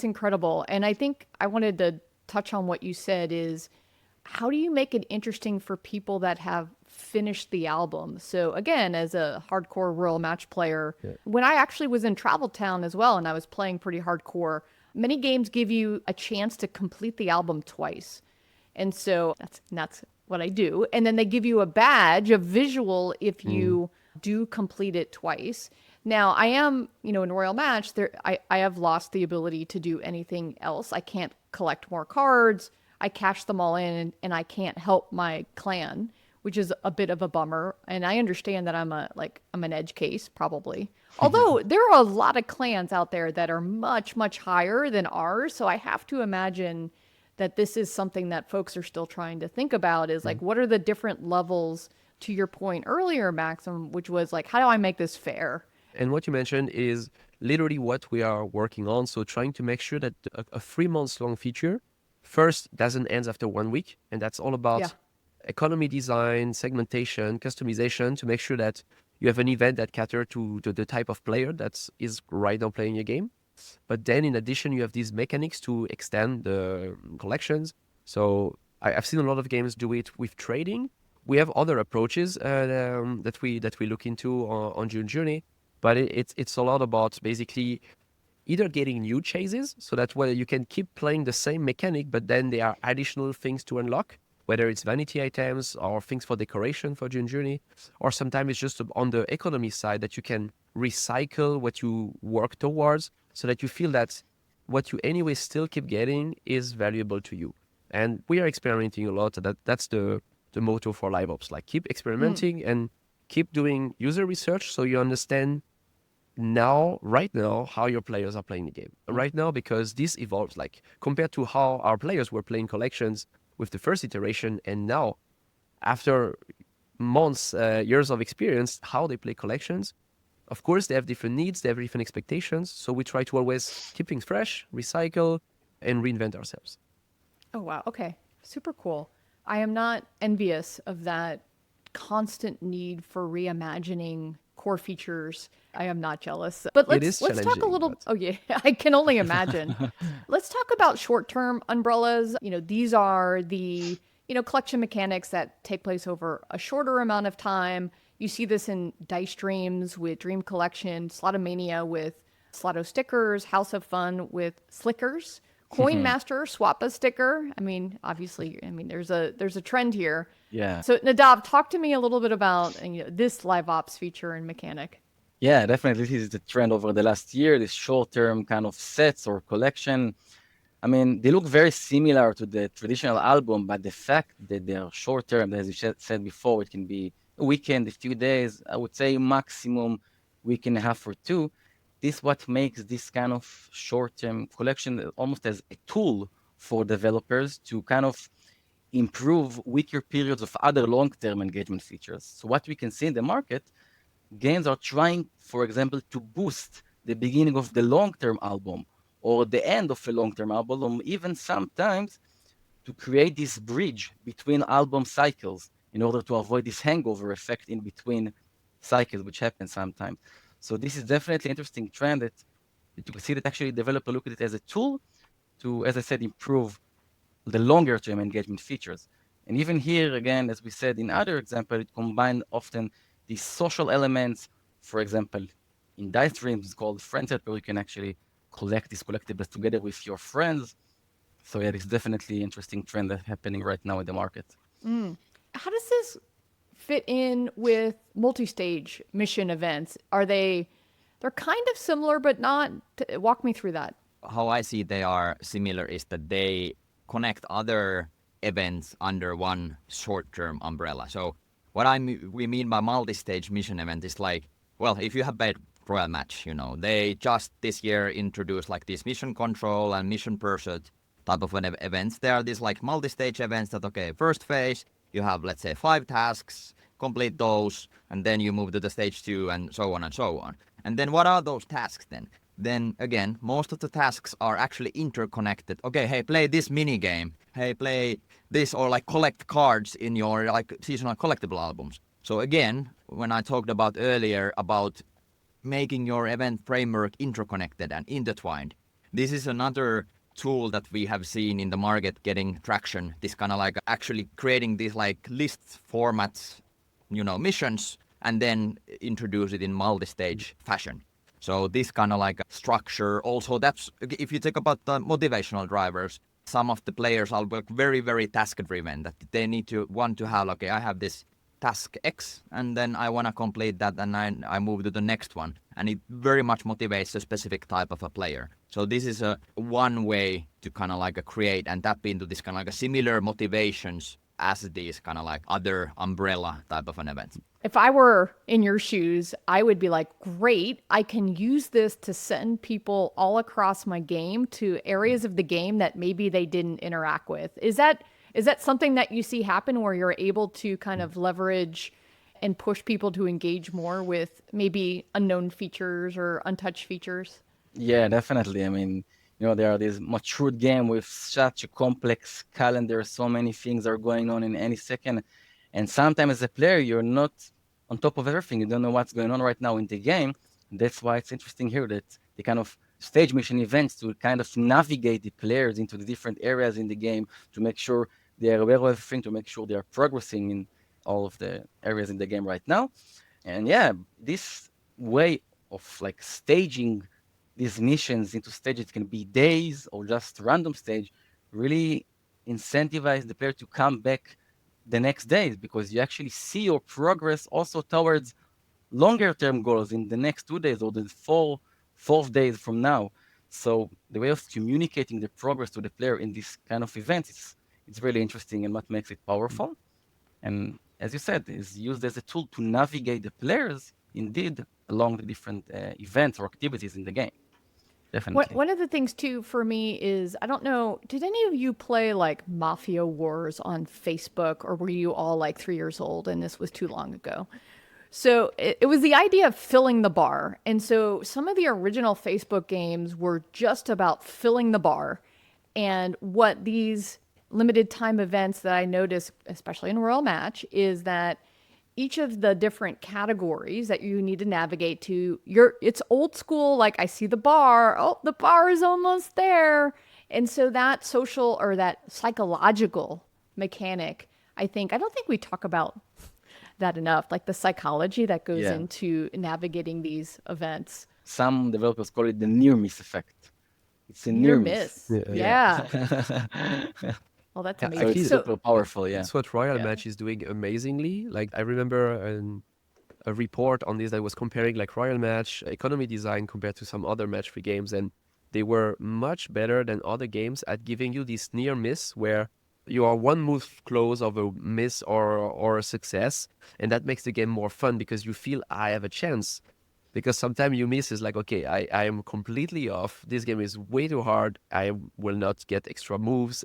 incredible. And I think I wanted to touch on what you said is how do you make it interesting for people that have finished the album? So again, as a hardcore Royal Match player, when I actually was in Travel Town as well and I was playing pretty hardcore, many games give you a chance to complete the album twice. And so that's what I do. And then they give you a badge, a visual, if you do complete it twice. Now, I am, in Royal Match, I have lost the ability to do anything else. I can't collect more cards. I cash them all in, and I can't help my clan, which is a bit of a bummer. And I understand that I'm an edge case probably. Although there are a lot of clans out there that are much, much higher than ours. So I have to imagine that this is something that folks are still trying to think about is like, what are the different levels, to your point earlier, Maxim, which was like, how do I make this fair? And what you mentioned is literally what we are working on. So trying to make sure that a 3 months long feature first doesn't end after 1 week. And that's all about economy design, segmentation, customization to make sure that you have an event that caters to the type of player that is right now playing your game. But then in addition, you have these mechanics to extend the collections. So I've seen a lot of games do it with trading. We have other approaches that we look into on June Journey, but it's a lot about basically either getting new chases so that whether you can keep playing the same mechanic, but then there are additional things to unlock, whether it's vanity items or things for decoration for June Journey, or sometimes it's just on the economy side that you can recycle what you work towards so that you feel that what you anyway still keep getting is valuable to you. And we are experimenting a lot. That's the motto for LiveOps, like keep experimenting and keep doing user research so you understand right now, how your players are playing the game. Right now, because this evolves, like compared to how our players were playing collections with the first iteration, and now, after months, years of experience, how they play collections. Of course, they have different needs, they have different expectations. So we try to always keep things fresh, recycle, and reinvent ourselves. Oh, wow. Okay. Super cool. I am not envious of that constant need for reimagining core features. I am not jealous. But let's talk a little. But... Oh yeah, I can only imagine. Let's talk about short-term umbrellas. These are the collection mechanics that take place over a shorter amount of time. You see this in Dice Dreams with Dream Collection, Slotomania with Slotto stickers, House of Fun with Slickers, Coin Master swap a sticker. Obviously, there's a trend here. Yeah. So Nadav, talk to me a little bit about this LiveOps feature and mechanic. Yeah, definitely. This is the trend over the last year, this short-term kind of sets or collection. They look very similar to the traditional album, but the fact that they are short-term, as you said before, it can be a weekend, a few days, I would say maximum week and a half or two. This is what makes this kind of short-term collection almost as a tool for developers to kind of improve weaker periods of other long-term engagement features. So what we can see in the market, games are trying, for example, to boost the beginning of the long-term album or the end of a long-term album, even sometimes to create this bridge between album cycles in order to avoid this hangover effect in between cycles, which happens sometimes. So this is definitely an interesting trend that you can see that actually developers look at it as a tool to, as I said, improve the longer-term engagement features. And even here, again, as we said in other example, it combined often these social elements. For example, in Dice Dreams, it's called Friend Set, where you can actually collect these collectibles together with your friends. So yeah, it's definitely an interesting trend that's happening right now in the market. How does this fit in with multi-stage mission events? They're kind of similar, but not. Walk me through that. How I see they are similar is that they connect other events under one short-term umbrella. So what we mean by multi-stage mission event is like, well, if you have played Royal Match, they just this year introduced like this mission control and mission pursuit type of events. There are these like multi-stage events that, okay, first phase, you have, let's say, 5 tasks, complete those, and then you move to the stage 2 and so on and so on. And then what are those tasks then? Then again, most of the tasks are actually interconnected. Okay, hey, play this mini game. Hey, play this, or like collect cards in your like seasonal collectible albums. So again, when I talked about earlier about making your event framework interconnected and intertwined, this is another tool that we have seen in the market getting traction. This kind of like actually creating these like list formats, missions, and then introduce it in multi-stage fashion. So this kind of like structure also, that's, if you think about the motivational drivers, some of the players are very, very task driven, that they want to have, okay, I have this task X and then I want to complete that and I move to the next one. And it very much motivates a specific type of a player. So this is one way to kind of like create and tap into this kind of like similar motivations as these kind of like other umbrella type of an event. If I were in your shoes, I would be like, great, I can use this to send people all across my game to areas of the game that maybe they didn't interact with. Is that something that you see happen where you're able to kind of leverage and push people to engage more with maybe unknown features or untouched features? Yeah, definitely. I mean, there are these matured game with such a complex calendar, so many things are going on in any second. And sometimes as a player, you're not on top of everything. You don't know what's going on right now in the game. That's why it's interesting here that the kind of stage mission events to kind of navigate the players into the different areas in the game to make sure they are aware of everything, to make sure they are progressing in all of the areas in the game right now. And yeah, this way of like staging these missions into stages, it can be days or just random stage, really incentivize the player to come back the next days because you actually see your progress also towards longer term goals in the next 2 days or the fourth days from now. So the way of communicating the progress to the player in this kind of events, it's really interesting and what makes it powerful. And as you said, is used as a tool to navigate the players indeed along the different events or activities in the game. Definitely. One of the things too for me is I don't know, did any of you play like Mafia Wars on Facebook, or were you all like 3 years old and this was too long ago? So it was the idea of filling the bar. And so some of the original Facebook games were just about filling the bar. And what these limited time events that I noticed, especially in Royal Match, is that each of the different categories that you need to navigate to, it's old school, like I see the bar, oh, the bar is almost there. And so that social or that psychological mechanic, I don't think we talk about that enough, like the psychology that goes Yeah. into navigating these events. Some developers call it the near miss effect. It's a Near near miss. miss. Yeah. Well, that's Yeah, amazing. So it's Actually, super powerful, yeah. that's what Royal Yeah. Match is doing amazingly. Like I remember a report on this that was comparing like Royal Match economy design compared to some other match 3 games, and they were much better than other games at giving you this near miss where you are one move close of a miss or a success, and that makes the game more fun because you feel I have a chance. Because sometimes you miss is like, okay, I am completely off. This game is way too hard. I will not get extra moves.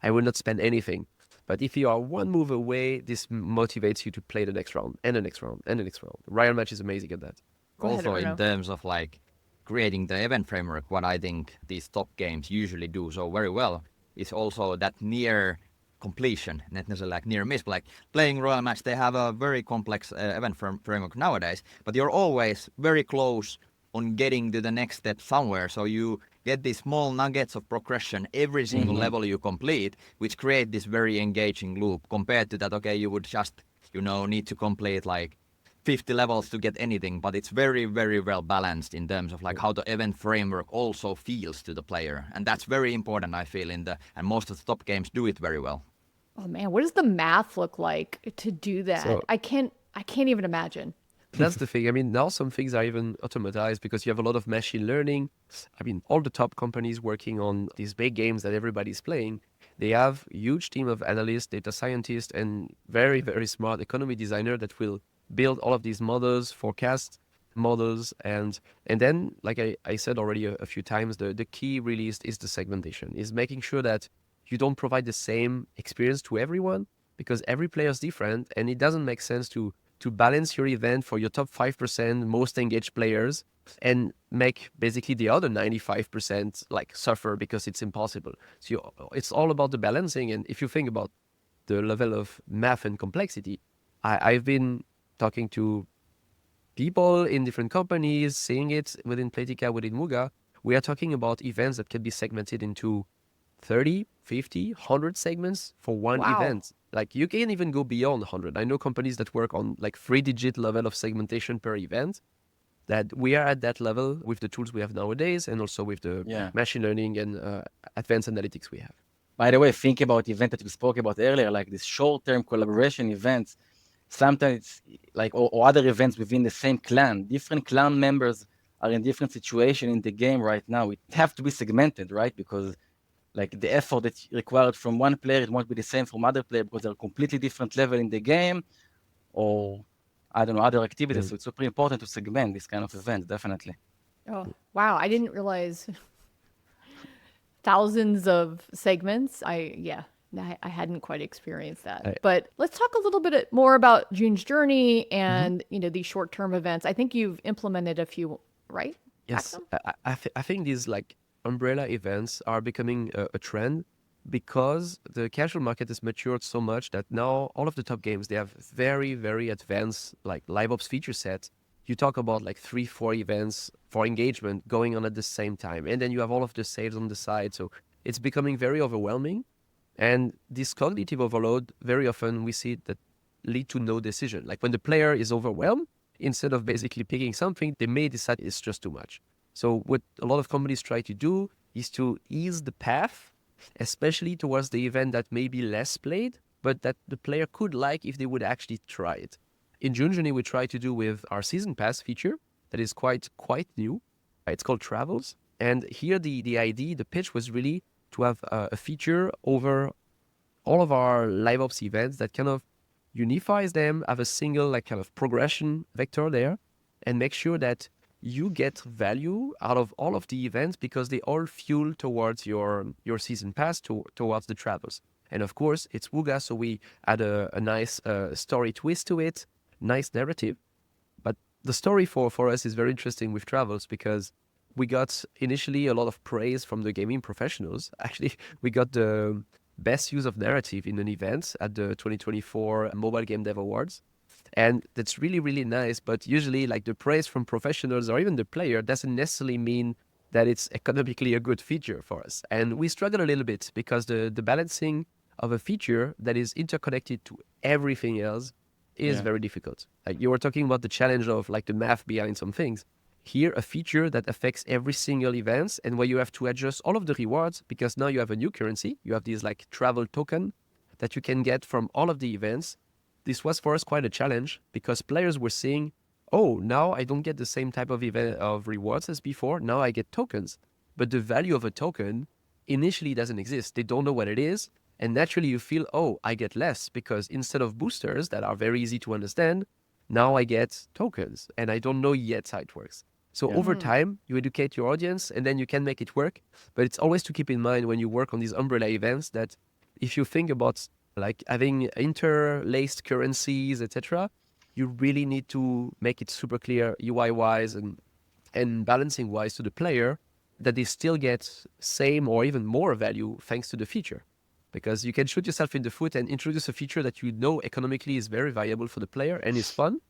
I will not spend anything. But if you are one move away, this motivates you to play the next round and the next round and the next round. Royal Match is amazing at that. Go ahead, Also, in Erno. terms of like creating the event framework, what I think these top games usually do so very well is also that near completion, not necessarily like near miss, but like playing Royal Match, they have a very complex event framework nowadays, but you're always very close on getting to the next step somewhere. So you get these small nuggets of progression every single level you complete, which create this very engaging loop compared to that, okay, you would just, need to complete like 50 levels to get anything, but it's very, very well balanced in terms of like how the event framework also feels to the player. And that's very important, I feel, and most of the top games do it very well. Oh man, what does the math look like to do that? So- I can't even imagine. That's the thing. I mean, now some things are even automatized because you have a lot of machine learning. I mean, all the top companies working on these big games that everybody's playing, they have a huge team of analysts, data scientists, and very, very smart economy designer that will build all of these models, forecast models, and then, like I said already a few times, the key really is the segmentation, is making sure that you don't provide the same experience to everyone because every player is different, and it doesn't make sense to balance your event for your top 5% most engaged players and make basically the other 95% like suffer because it's impossible. So it's all about the balancing. And if you think about the level of math and complexity, I've been talking to people in different companies, seeing it within Playtika, within Wooga. We are talking about events that can be segmented into 30, 50, 100 segments for one Wow. event. Like you can even go beyond 100. I know companies that work on like 3-digit level of segmentation per event. That we are at that level with the tools we have nowadays, and also with the Yeah. machine learning and advanced analytics we have. By the way, think about the event that we spoke about earlier, like this short-term collaboration events. Sometimes, like or other events within the same clan, different clan members are in different situation in the game right now. It have to be segmented, right? Because like the effort that's required from one player, it won't be the same from other player because they're completely different level in the game, or I don't know, other activities. So it's super important to segment this kind of event, definitely. Oh, wow. I didn't realize thousands of segments. I hadn't quite experienced that. But let's talk a little bit more about June's journey and, these short-term events. I think you've implemented a few, right? Yes, Maxime? I think these like umbrella events are becoming a trend because the casual market has matured so much that now all of the top games, they have very, very advanced like LiveOps feature set. You talk about like 3, 4 events for engagement going on at the same time. And then you have all of the sales on the side. So it's becoming very overwhelming. And this cognitive overload, very often we see that lead to no decision. Like when the player is overwhelmed, instead of basically picking something, they may decide it's just too much. So what a lot of companies try to do is to ease the path, especially towards the event that may be less played, but that the player could like if they would actually try it. In June Journey, we try to do with our season pass feature that is quite new. It's called Travels. And here the idea, the pitch was really to have a feature over all of our LiveOps events that kind of unifies them, have a single like kind of progression vector there, and make sure that you get value out of all of the events because they all fuel towards your season pass towards the travels. And of course, it's Wooga, so we add a nice story twist to it, nice narrative. But the story for us is very interesting with travels because we got initially a lot of praise from the gaming professionals. Actually, we got the best use of narrative in an event at the 2024 Mobile Game Dev Awards. And that's really, really nice. But usually like the praise from professionals or even the player doesn't necessarily mean that it's economically a good feature for us. And we struggle a little bit because the balancing of a feature that is interconnected to everything else is very difficult. Like you were talking about the challenge of like the math behind some things. Here, a feature that affects every single event and where you have to adjust all of the rewards because now you have a new currency. You have these like travel token that you can get from all of the events. This was for us quite a challenge because players were saying, oh, now I don't get the same type of event of rewards as before. Now I get tokens. But the value of a token initially doesn't exist. They don't know what it is. And naturally you feel, oh, I get less because instead of boosters that are very easy to understand, now I get tokens and I don't know yet how it works. So over time, you educate your audience and then you can make it work. But it's always to keep in mind when you work on these umbrella events that if you think about like having interlaced currencies, etc., you really need to make it super clear UI-wise and balancing-wise to the player that they still get same or even more value thanks to the feature. Because you can shoot yourself in the foot and introduce a feature that you know economically is very valuable for the player and is fun.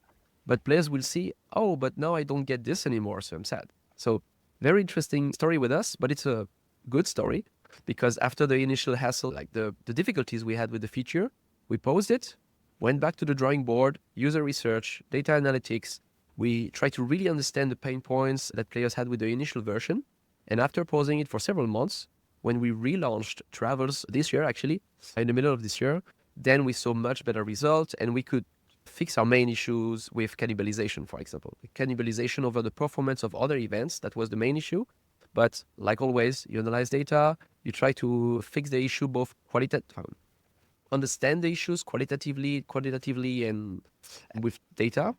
But players will see, oh, but now I don't get this anymore, so I'm sad. So very interesting story with us, but it's a good story because after the initial hassle, like the difficulties we had with the feature, we paused it, went back to the drawing board, user research, data analytics. We tried to really understand the pain points that players had with the initial version. And after pausing it for several months, when we relaunched Travels this year, actually, in the middle of this year, then we saw much better results and we could fix our main issues with cannibalization, for example. Cannibalization over the performance of other events, that was the main issue. But like always, you analyze data, you try to fix the issue both understand the issues qualitatively and with data.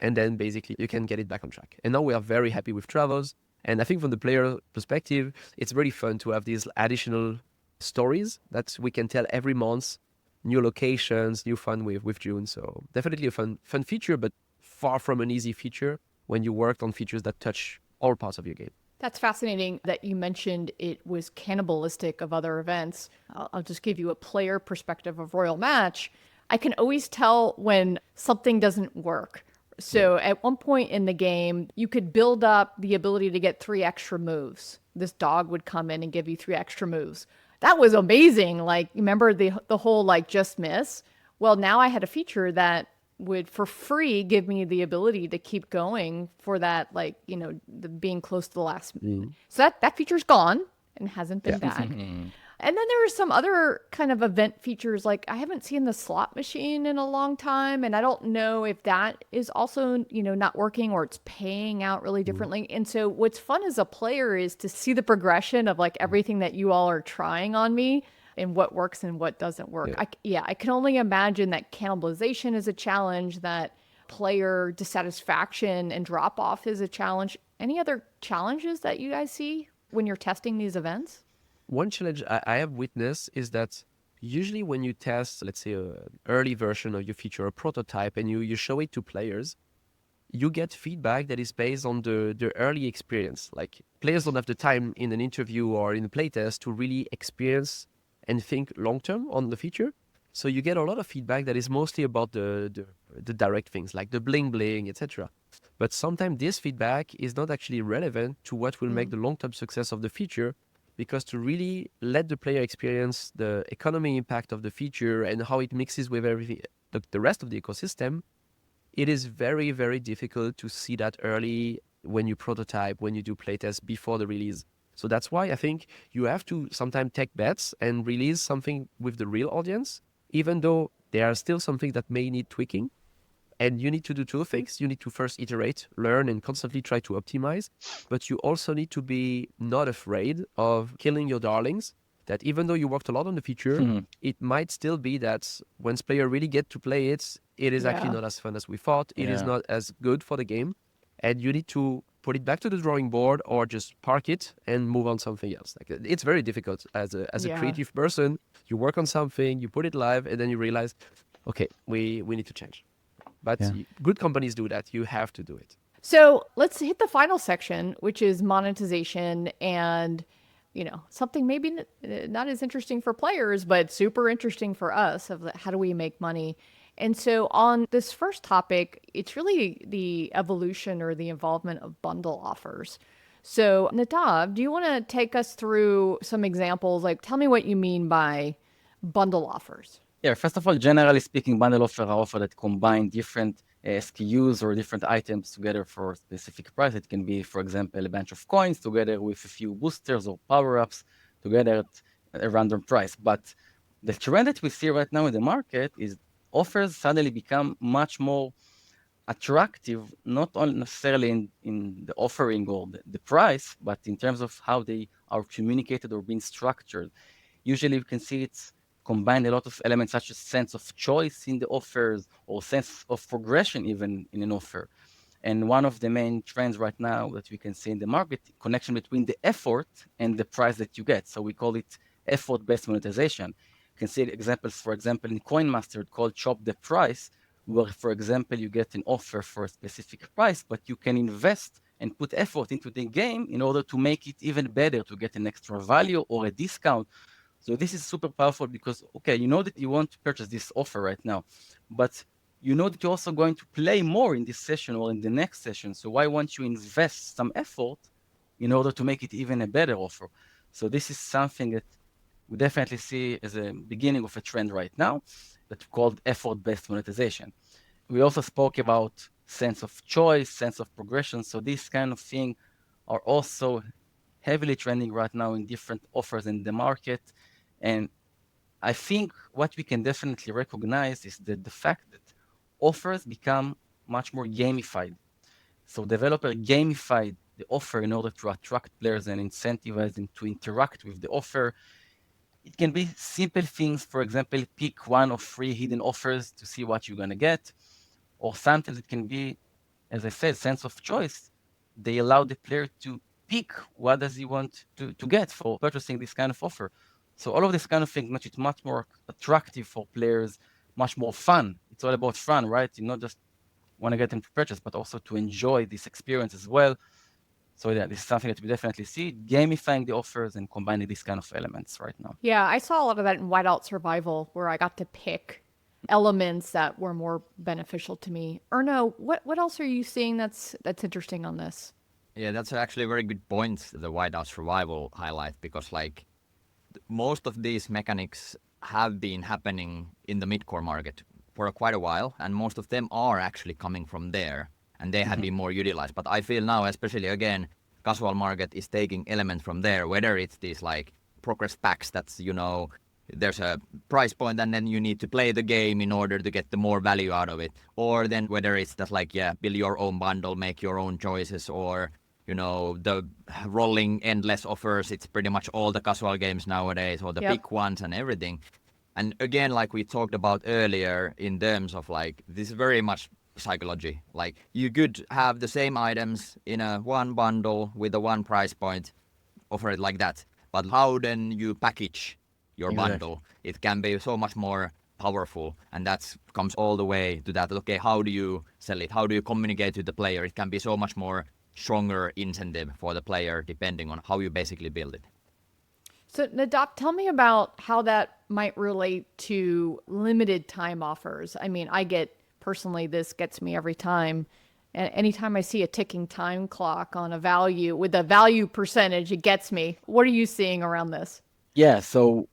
And then basically you can get it back on track. And now we are very happy with Travels. And I think from the player perspective, it's really fun to have these additional stories that we can tell every month, new locations, new fun with June. So definitely a fun feature, but far from an easy feature when you worked on features that touch all parts of your game. That's fascinating that you mentioned it was cannibalistic of other events. I'll just give you a player perspective of Royal Match. I can always tell when something doesn't work. So at one point in the game, you could build up the ability to get 3 extra moves. This dog would come in and give you 3 extra moves. That was amazing. Like, remember the whole like just miss? Well, now I had a feature that would for free give me the ability to keep going for that, like, the being close to the last minute. So that feature's gone and hasn't been back. And then there are some other kind of event features, like I haven't seen the slot machine in a long time, and I don't know if that is also, not working or it's paying out really differently. And so what's fun as a player is to see the progression of like everything that you all are trying on me and what works and what doesn't work. I can only imagine that cannibalization is a challenge, that player dissatisfaction and drop off is a challenge. Any other challenges that you guys see when you're testing these events? One challenge I have witnessed is that usually when you test, let's say, an early version of your feature, a prototype, and you show it to players, you get feedback that is based on the early experience. Like players don't have the time in an interview or in a playtest to really experience and think long-term on the feature. So you get a lot of feedback that is mostly about the direct things, like the bling bling, etc. But sometimes this feedback is not actually relevant to what will make the long-term success of the feature, because to really let the player experience the economy impact of the feature and how it mixes with everything, the rest of the ecosystem, it is very, very difficult to see that early when you prototype, when you do playtests before the release. So that's why I think you have to sometimes take bets and release something with the real audience, even though there are still some things that may need tweaking. And you need to do two things. You need to first iterate, learn, and constantly try to optimize. But you also need to be not afraid of killing your darlings, that even though you worked a lot on the feature, it might still be that once players really get to play it, it is actually not as fun as we thought. It is not as good for the game. And you need to put it back to the drawing board or just park it and move on something else. Like it's very difficult as a creative person. You work on something, you put it live, and then you realize, okay, we need to change. But good companies do that. You have to do it. So let's hit the final section, which is monetization, and something maybe not as interesting for players, but super interesting for us, of how do we make money. And so on this first topic, it's really the evolution or the involvement of bundle offers. So Nadav, do you want to take us through some examples? Like, tell me what you mean by bundle offers. Yeah, first of all, generally speaking, bundle offers are offer that combine different SKUs or different items together for a specific price. It can be, for example, a bunch of coins together with a few boosters or power-ups together at a random price. But the trend that we see right now in the market is offers suddenly become much more attractive, not only necessarily in the offering or the price, but in terms of how they are communicated or being structured. Usually you can see it's combine a lot of elements such as sense of choice in the offers or sense of progression even in an offer. And one of the main trends right now that we can see in the market, connection between the effort and the price that you get. So we call it effort-based monetization. You can see examples, for example, in CoinMaster called Chop the Price, where, for example, you get an offer for a specific price, but you can invest and put effort into the game in order to make it even better, to get an extra value or a discount. So this is super powerful because, okay, you know that you want to purchase this offer right now, but you know that you're also going to play more in this session or in the next session. So why won't you invest some effort in order to make it even a better offer? So this is something that we definitely see as a beginning of a trend right now that's called effort-based monetization. We also spoke about sense of choice, sense of progression. So these kind of things are also heavily trending right now in different offers in the market. And I think what we can definitely recognize is that the fact that offers become much more gamified. So developer gamified the offer in order to attract players and incentivize them to interact with the offer. It can be simple things, for example, pick one of 3 hidden offers to see what you're going to get. Or sometimes it can be, as I said, sense of choice. They allow the player to pick what does he want to get for purchasing this kind of offer. So all of this kind of things makes it much more attractive for players, much more fun. It's all about fun, right? You not just want to get them to purchase, but also to enjoy this experience as well. So yeah, this is something that we definitely see, gamifying the offers and combining these kind of elements right now. Yeah, I saw a lot of that in Whiteout Survival, where I got to pick elements that were more beneficial to me. Erno, what else are you seeing that's interesting on this? Yeah, that's actually a very good point, the Whiteout Survival highlight, because like most of these mechanics have been happening in the mid-core market for quite a while, and most of them are actually coming from there, and they have been more utilized. But I feel now, especially again, casual market is taking elements from there, whether it's these like progress packs. That's, there's a price point and then you need to play the game in order to get the more value out of it. Or then whether it's that build your own bundle, make your own choices, or the rolling endless offers. It's pretty much all the casual games nowadays, or the big ones and everything. And again, like we talked about earlier, in terms of this is very much psychology. Like, you could have the same items in a one bundle with a one price point, offer it like that. But how then you package your bundle? It can be so much more powerful, and that comes all the way to that. Okay, how do you sell it? How do you communicate to the player? It can be so much more stronger incentive for the player depending on how you basically build it. So Nadav, tell me about how that might relate to limited time offers. I mean, personally, this gets me every time. And anytime I see a ticking time clock on a value with a value percentage, it gets me. What are you seeing around this? Yeah, so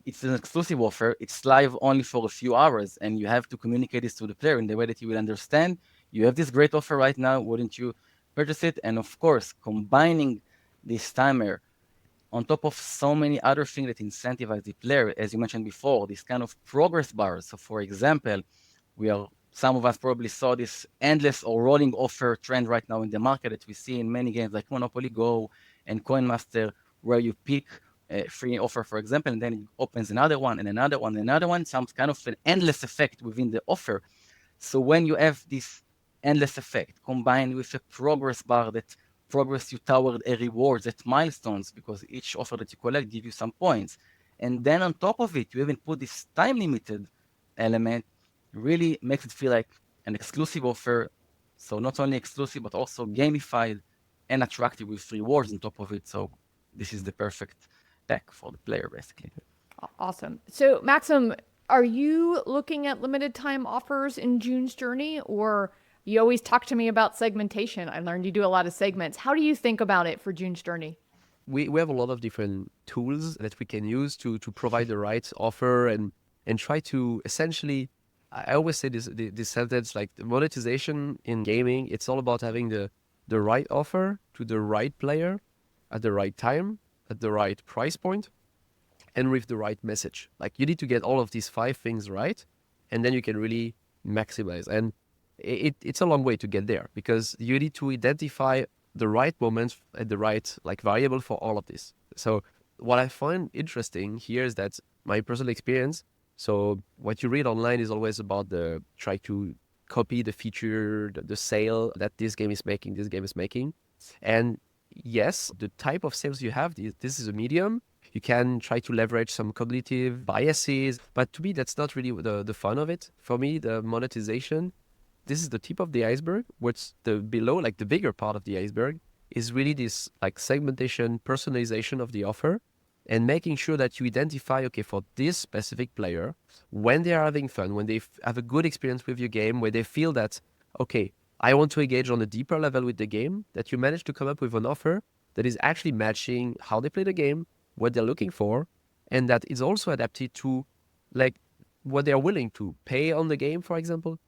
it's an exclusive offer. It's live only for a few hours, and you have to communicate this to the player in the way that he will understand. You have this great offer right now. Wouldn't you purchase it? And of course, combining this timer on top of so many other things that incentivize the player, as you mentioned before, this kind of progress bars. So for example, some of us probably saw this endless or rolling offer trend right now in the market that we see in many games like Monopoly Go and Coin Master, where you pick a free offer, for example, and then it opens another one and another one and another one, some kind of an endless effect within the offer. So when you have this endless effect combined with a progress bar that progress you toward a reward, that milestones, because each offer that you collect gives you some points. And then on top of it, you even put this time limited element, really makes it feel like an exclusive offer. So not only exclusive, but also gamified and attractive with rewards on top of it. So this is the perfect pack for the player, basically. Awesome. So Maxime, are you looking at limited time offers in June's Journey, or you always talk to me about segmentation? I learned you do a lot of segments. How do you think about it for June's Journey? We have a lot of different tools that we can use to provide the right offer and try to essentially, I always say this sentence, like the monetization in gaming, it's all about having the right offer to the right player at the right time, at the right price point, and with the right message. Like, you need to get all of these 5 things right, and then you can really maximize. And it's a long way to get there, because you need to identify the right moment and the right variable for all of this. So what I find interesting here is that my personal experience, so what you read online is always about try to copy the feature, the sale that this game is making. And yes, the type of sales you have, this is a medium. You can try to leverage some cognitive biases, but to me, that's not really the fun of it. For me, the monetization, this is the tip of the iceberg. What's below, the bigger part of the iceberg, is really this segmentation, personalization of the offer, and making sure that you identify, okay, for this specific player, when they are having fun, when they have a good experience with your game, where they feel that, okay, I want to engage on a deeper level with the game, that you manage to come up with an offer that is actually matching how they play the game, what they're looking for, and that is also adapted to what they're willing to pay on the game, for example.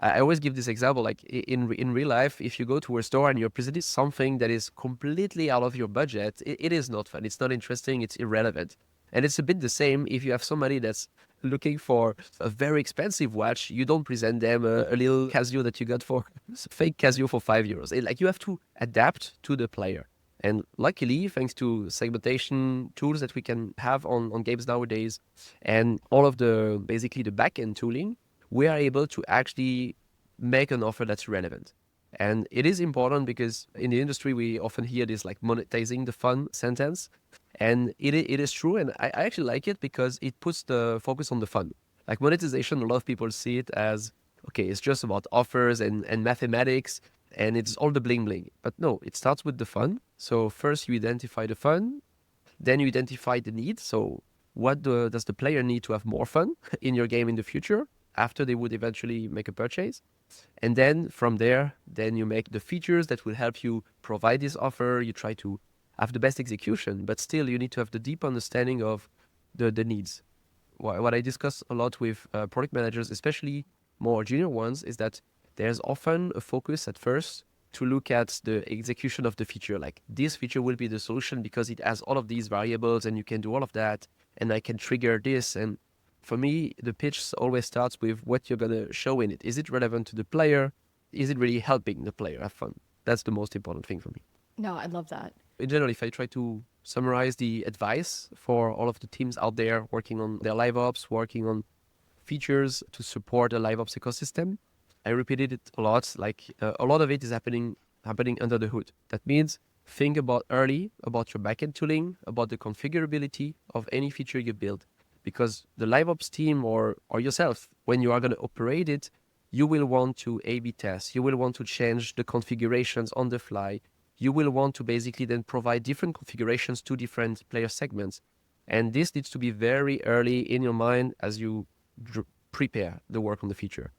I always give this example, in real life, if you go to a store and you're presented something that is completely out of your budget, it is not fun. It's not interesting. It's irrelevant. And it's a bit the same if you have somebody that's looking for a very expensive watch. You don't present them a little Casio that you got for fake Casio for €5. You have to adapt to the player. And luckily, thanks to segmentation tools that we can have on games nowadays, and all of basically the back-end tooling, we are able to actually make an offer that's relevant. And it is important because in the industry, we often hear this monetizing the fun sentence. And it is true. And I actually like it because it puts the focus on the fun. Monetization, a lot of people see it as, okay, it's just about offers and mathematics, and it's all the bling bling. But no, it starts with the fun. So first you identify the fun, then you identify the need. So what does the player need to have more fun in your game in the future, after they would eventually make a purchase? And then from there, then you make the features that will help you provide this offer. You try to have the best execution, but still you need to have the deep understanding of the needs. What I discuss a lot with product managers, especially more junior ones, is that there's often a focus at first to look at the execution of the feature. Like this feature will be the solution because it has all of these variables and you can do all of that and I can trigger this. And for me, the pitch always starts with what you're going to show in it. Is it relevant to the player? Is it really helping the player have fun? That's the most important thing for me. No, I love that. In general, if I try to summarize the advice for all of the teams out there working on their LiveOps, working on features to support a LiveOps ecosystem, I repeated it a lot. Like a lot of it is happening under the hood. That means think about early about your backend tooling, about the configurability of any feature you build, because the LiveOps team or yourself, when you are going to operate it, you will want to A/B test. You will want to change the configurations on the fly. You will want to basically then provide different configurations to different player segments, and this needs to be very early in your mind as you prepare the work on the feature.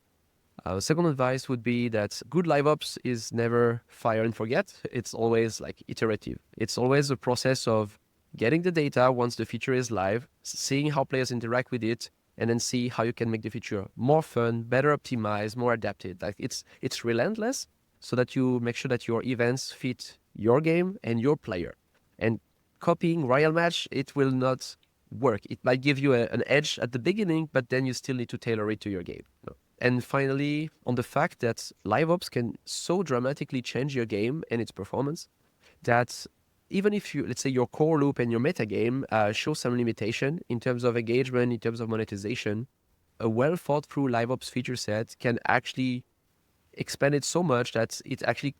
Second advice would be that good LiveOps is never fire and forget. It's always like iterative. It's always a process of getting the data once the feature is live, seeing how players interact with it, and then see how you can make the feature more fun, better optimized, more adapted. Like it's relentless so that you make sure that your events fit your game and your player. And copying Royal Match, it will not work. It might give you an edge at the beginning, but then you still need to tailor it to your game. And finally, on the fact that LiveOps can so dramatically change your game and its performance that even if you, let's say your core loop and your metagame show some limitation in terms of engagement, in terms of monetization, a well thought through LiveOps feature set can actually expand it so much that it actually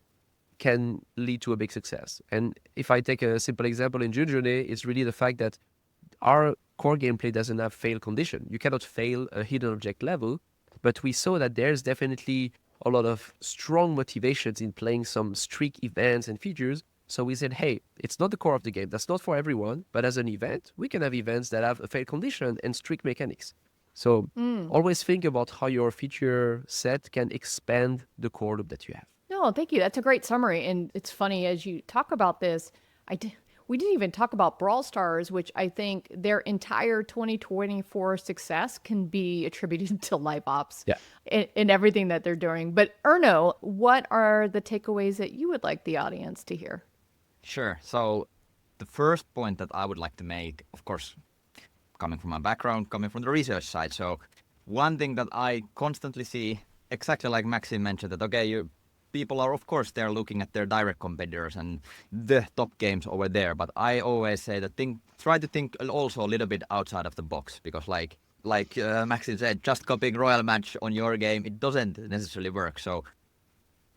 can lead to a big success. And if I take a simple example in June Journey, it's really the fact that our core gameplay doesn't have fail condition. You cannot fail a hidden object level, but we saw that there's definitely a lot of strong motivations in playing some streak events and features. So we said, hey, it's not the core of the game. That's not for everyone. But as an event, we can have events that have a fail condition and streak mechanics. So always think about how your feature set can expand the core loop that you have. No, thank you. That's a great summary. And it's funny as you talk about this, we didn't even talk about Brawl Stars, which I think their entire 2024 success can be attributed to LiveOps in everything that they're doing. But Erno, what are the takeaways that you would like the audience to hear? Sure. So the first point that I would like to make, of course, coming from my background, coming from the research side. So one thing that I constantly see, exactly like Maxime mentioned, that, okay, people are, of course, they're looking at their direct competitors and the top games over there. But I always say that try to think also a little bit outside of the box, because like Maxime said, just copying Royal Match on your game, it doesn't necessarily work. So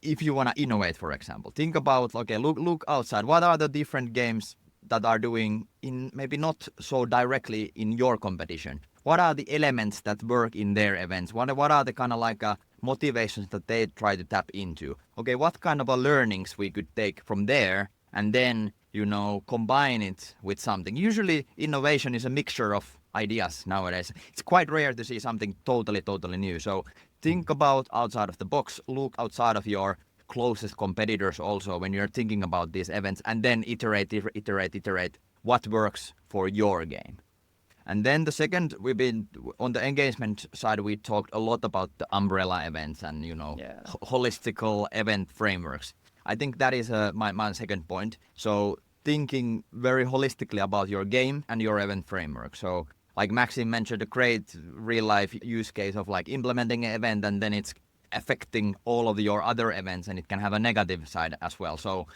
if you want to innovate, for example, think about, okay, look outside. What are the different games that are doing in maybe not so directly in your competition? What are the elements that work in their events? What are the kind of like motivations that they try to tap into? Okay, what kind of learnings we could take from there and then, combine it with something. Usually innovation is a mixture of ideas nowadays. It's quite rare to see something totally new. So think about outside of the box, look outside of your closest competitors also when you're thinking about these events, and then iterate what works for your game. And then the second, we've been on the engagement side, we talked a lot about the umbrella events and, holistical event frameworks. I think that is my second point. So thinking very holistically about your game and your event framework. So like Maxime mentioned, a great real life use case of like implementing an event and then it's affecting all of your other events and it can have a negative side as well. So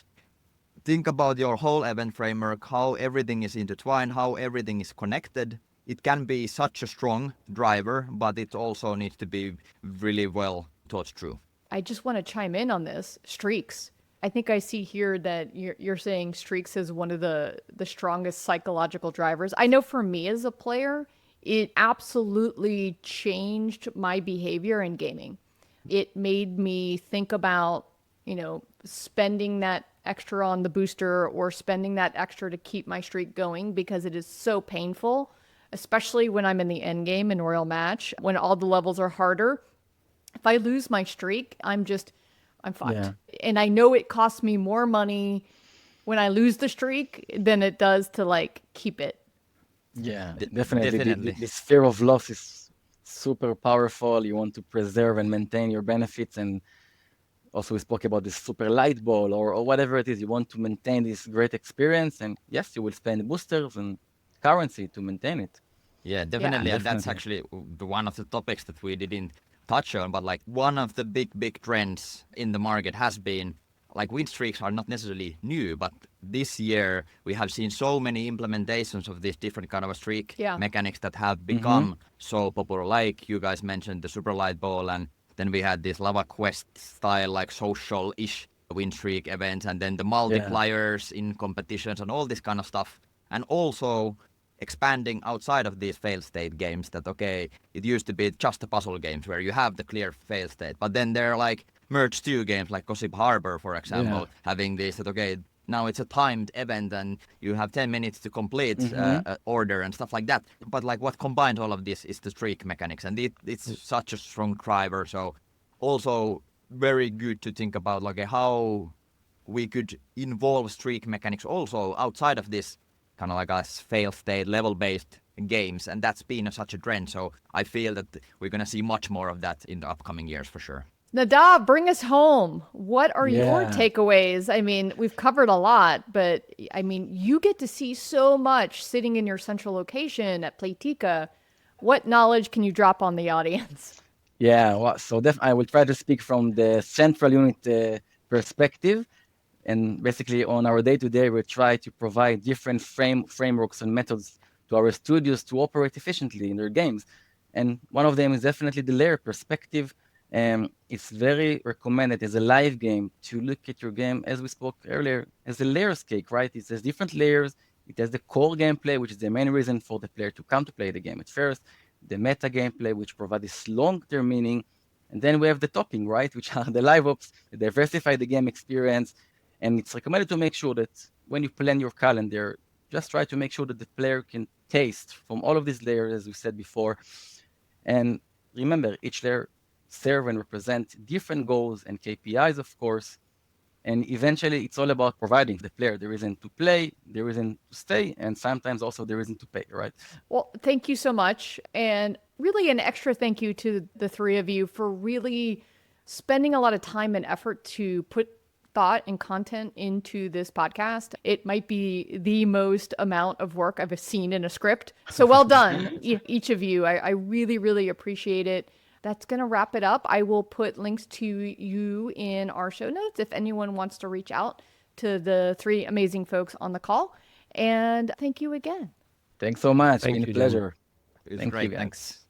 think about your whole event framework, how everything is intertwined, how everything is connected. It can be such a strong driver, but it also needs to be really well thought through. I just want to chime in on this. Streaks. I think I see here that you're saying streaks is one of the strongest psychological drivers. I know for me as a player, it absolutely changed my behavior in gaming. It made me think about, spending that extra on the booster or spending that extra to keep my streak going, because it is so painful, especially when I'm in the end game in Royal Match, when all the levels are harder. If I lose my streak, I'm fucked. Yeah. And I know it costs me more money when I lose the streak than it does to keep it. Yeah, definitely. This fear of loss is super powerful. You want to preserve and maintain your benefits, and Also, we spoke about this super light ball or whatever it is. You want to maintain this great experience, and yes, you will spend boosters and currency to maintain it. Yeah, definitely. And that's Definitely. actually one of the topics that we didn't touch on. But like one of the big trends in the market has been like win streaks are not necessarily new, but this year we have seen so many implementations of these different kind of streak mechanics that have become so popular. Like you guys mentioned the super light ball, and then we had this lava quest style like social-ish win streak events, and then the multipliers in competitions and all this kind of stuff. And also expanding outside of these fail state games that, okay, it used to be just the puzzle games where you have the clear fail state, but then there are like merge 2 games like Gossip Harbor, for example, having this that, okay, now it's a timed event and you have 10 minutes to complete order and stuff like that. But like what combined all of this is the streak mechanics, and it's such a strong driver. So also very good to think about like how we could involve streak mechanics also outside of this kind of like a fail state level based games, and that's been such a trend. So I feel that we're going to see much more of that in the upcoming years for sure. Nadav, bring us home. What are your takeaways? I mean, we've covered a lot, but I mean, you get to see so much sitting in your central location at Playtika. What knowledge can you drop on the audience? Yeah, well, so I will try to speak from the central unit perspective. And basically on our day-to-day, we try to provide different frameworks and methods to our studios to operate efficiently in their games. And one of them is definitely the layer perspective. It's very recommended as a live game to look at your game, as we spoke earlier, as a layers cake, right? It has different layers. It has the core gameplay, which is the main reason for the player to come to play the game at first. The meta gameplay, which provides this long-term meaning. And then we have the topping, right? Which are the LiveOps, that diversify the game experience. And it's recommended to make sure that when you plan your calendar, just try to make sure that the player can taste from all of these layers, as we said before. And remember, each layer serve and represent different goals and KPIs, of course. And eventually, it's all about providing the player the reason to play, the reason to stay, and sometimes also the reason to pay, right? Well, thank you so much. And really an extra thank you to the three of you for really spending a lot of time and effort to put thought and content into this podcast. It might be the most amount of work I've seen in a script. So well done, each of you. I really, really appreciate it. That's going to wrap it up. I will put links to you in our show notes if anyone wants to reach out to the three amazing folks on the call. And thank you again. Thank you so much. Thank It's been you, a pleasure. It's great. Thanks.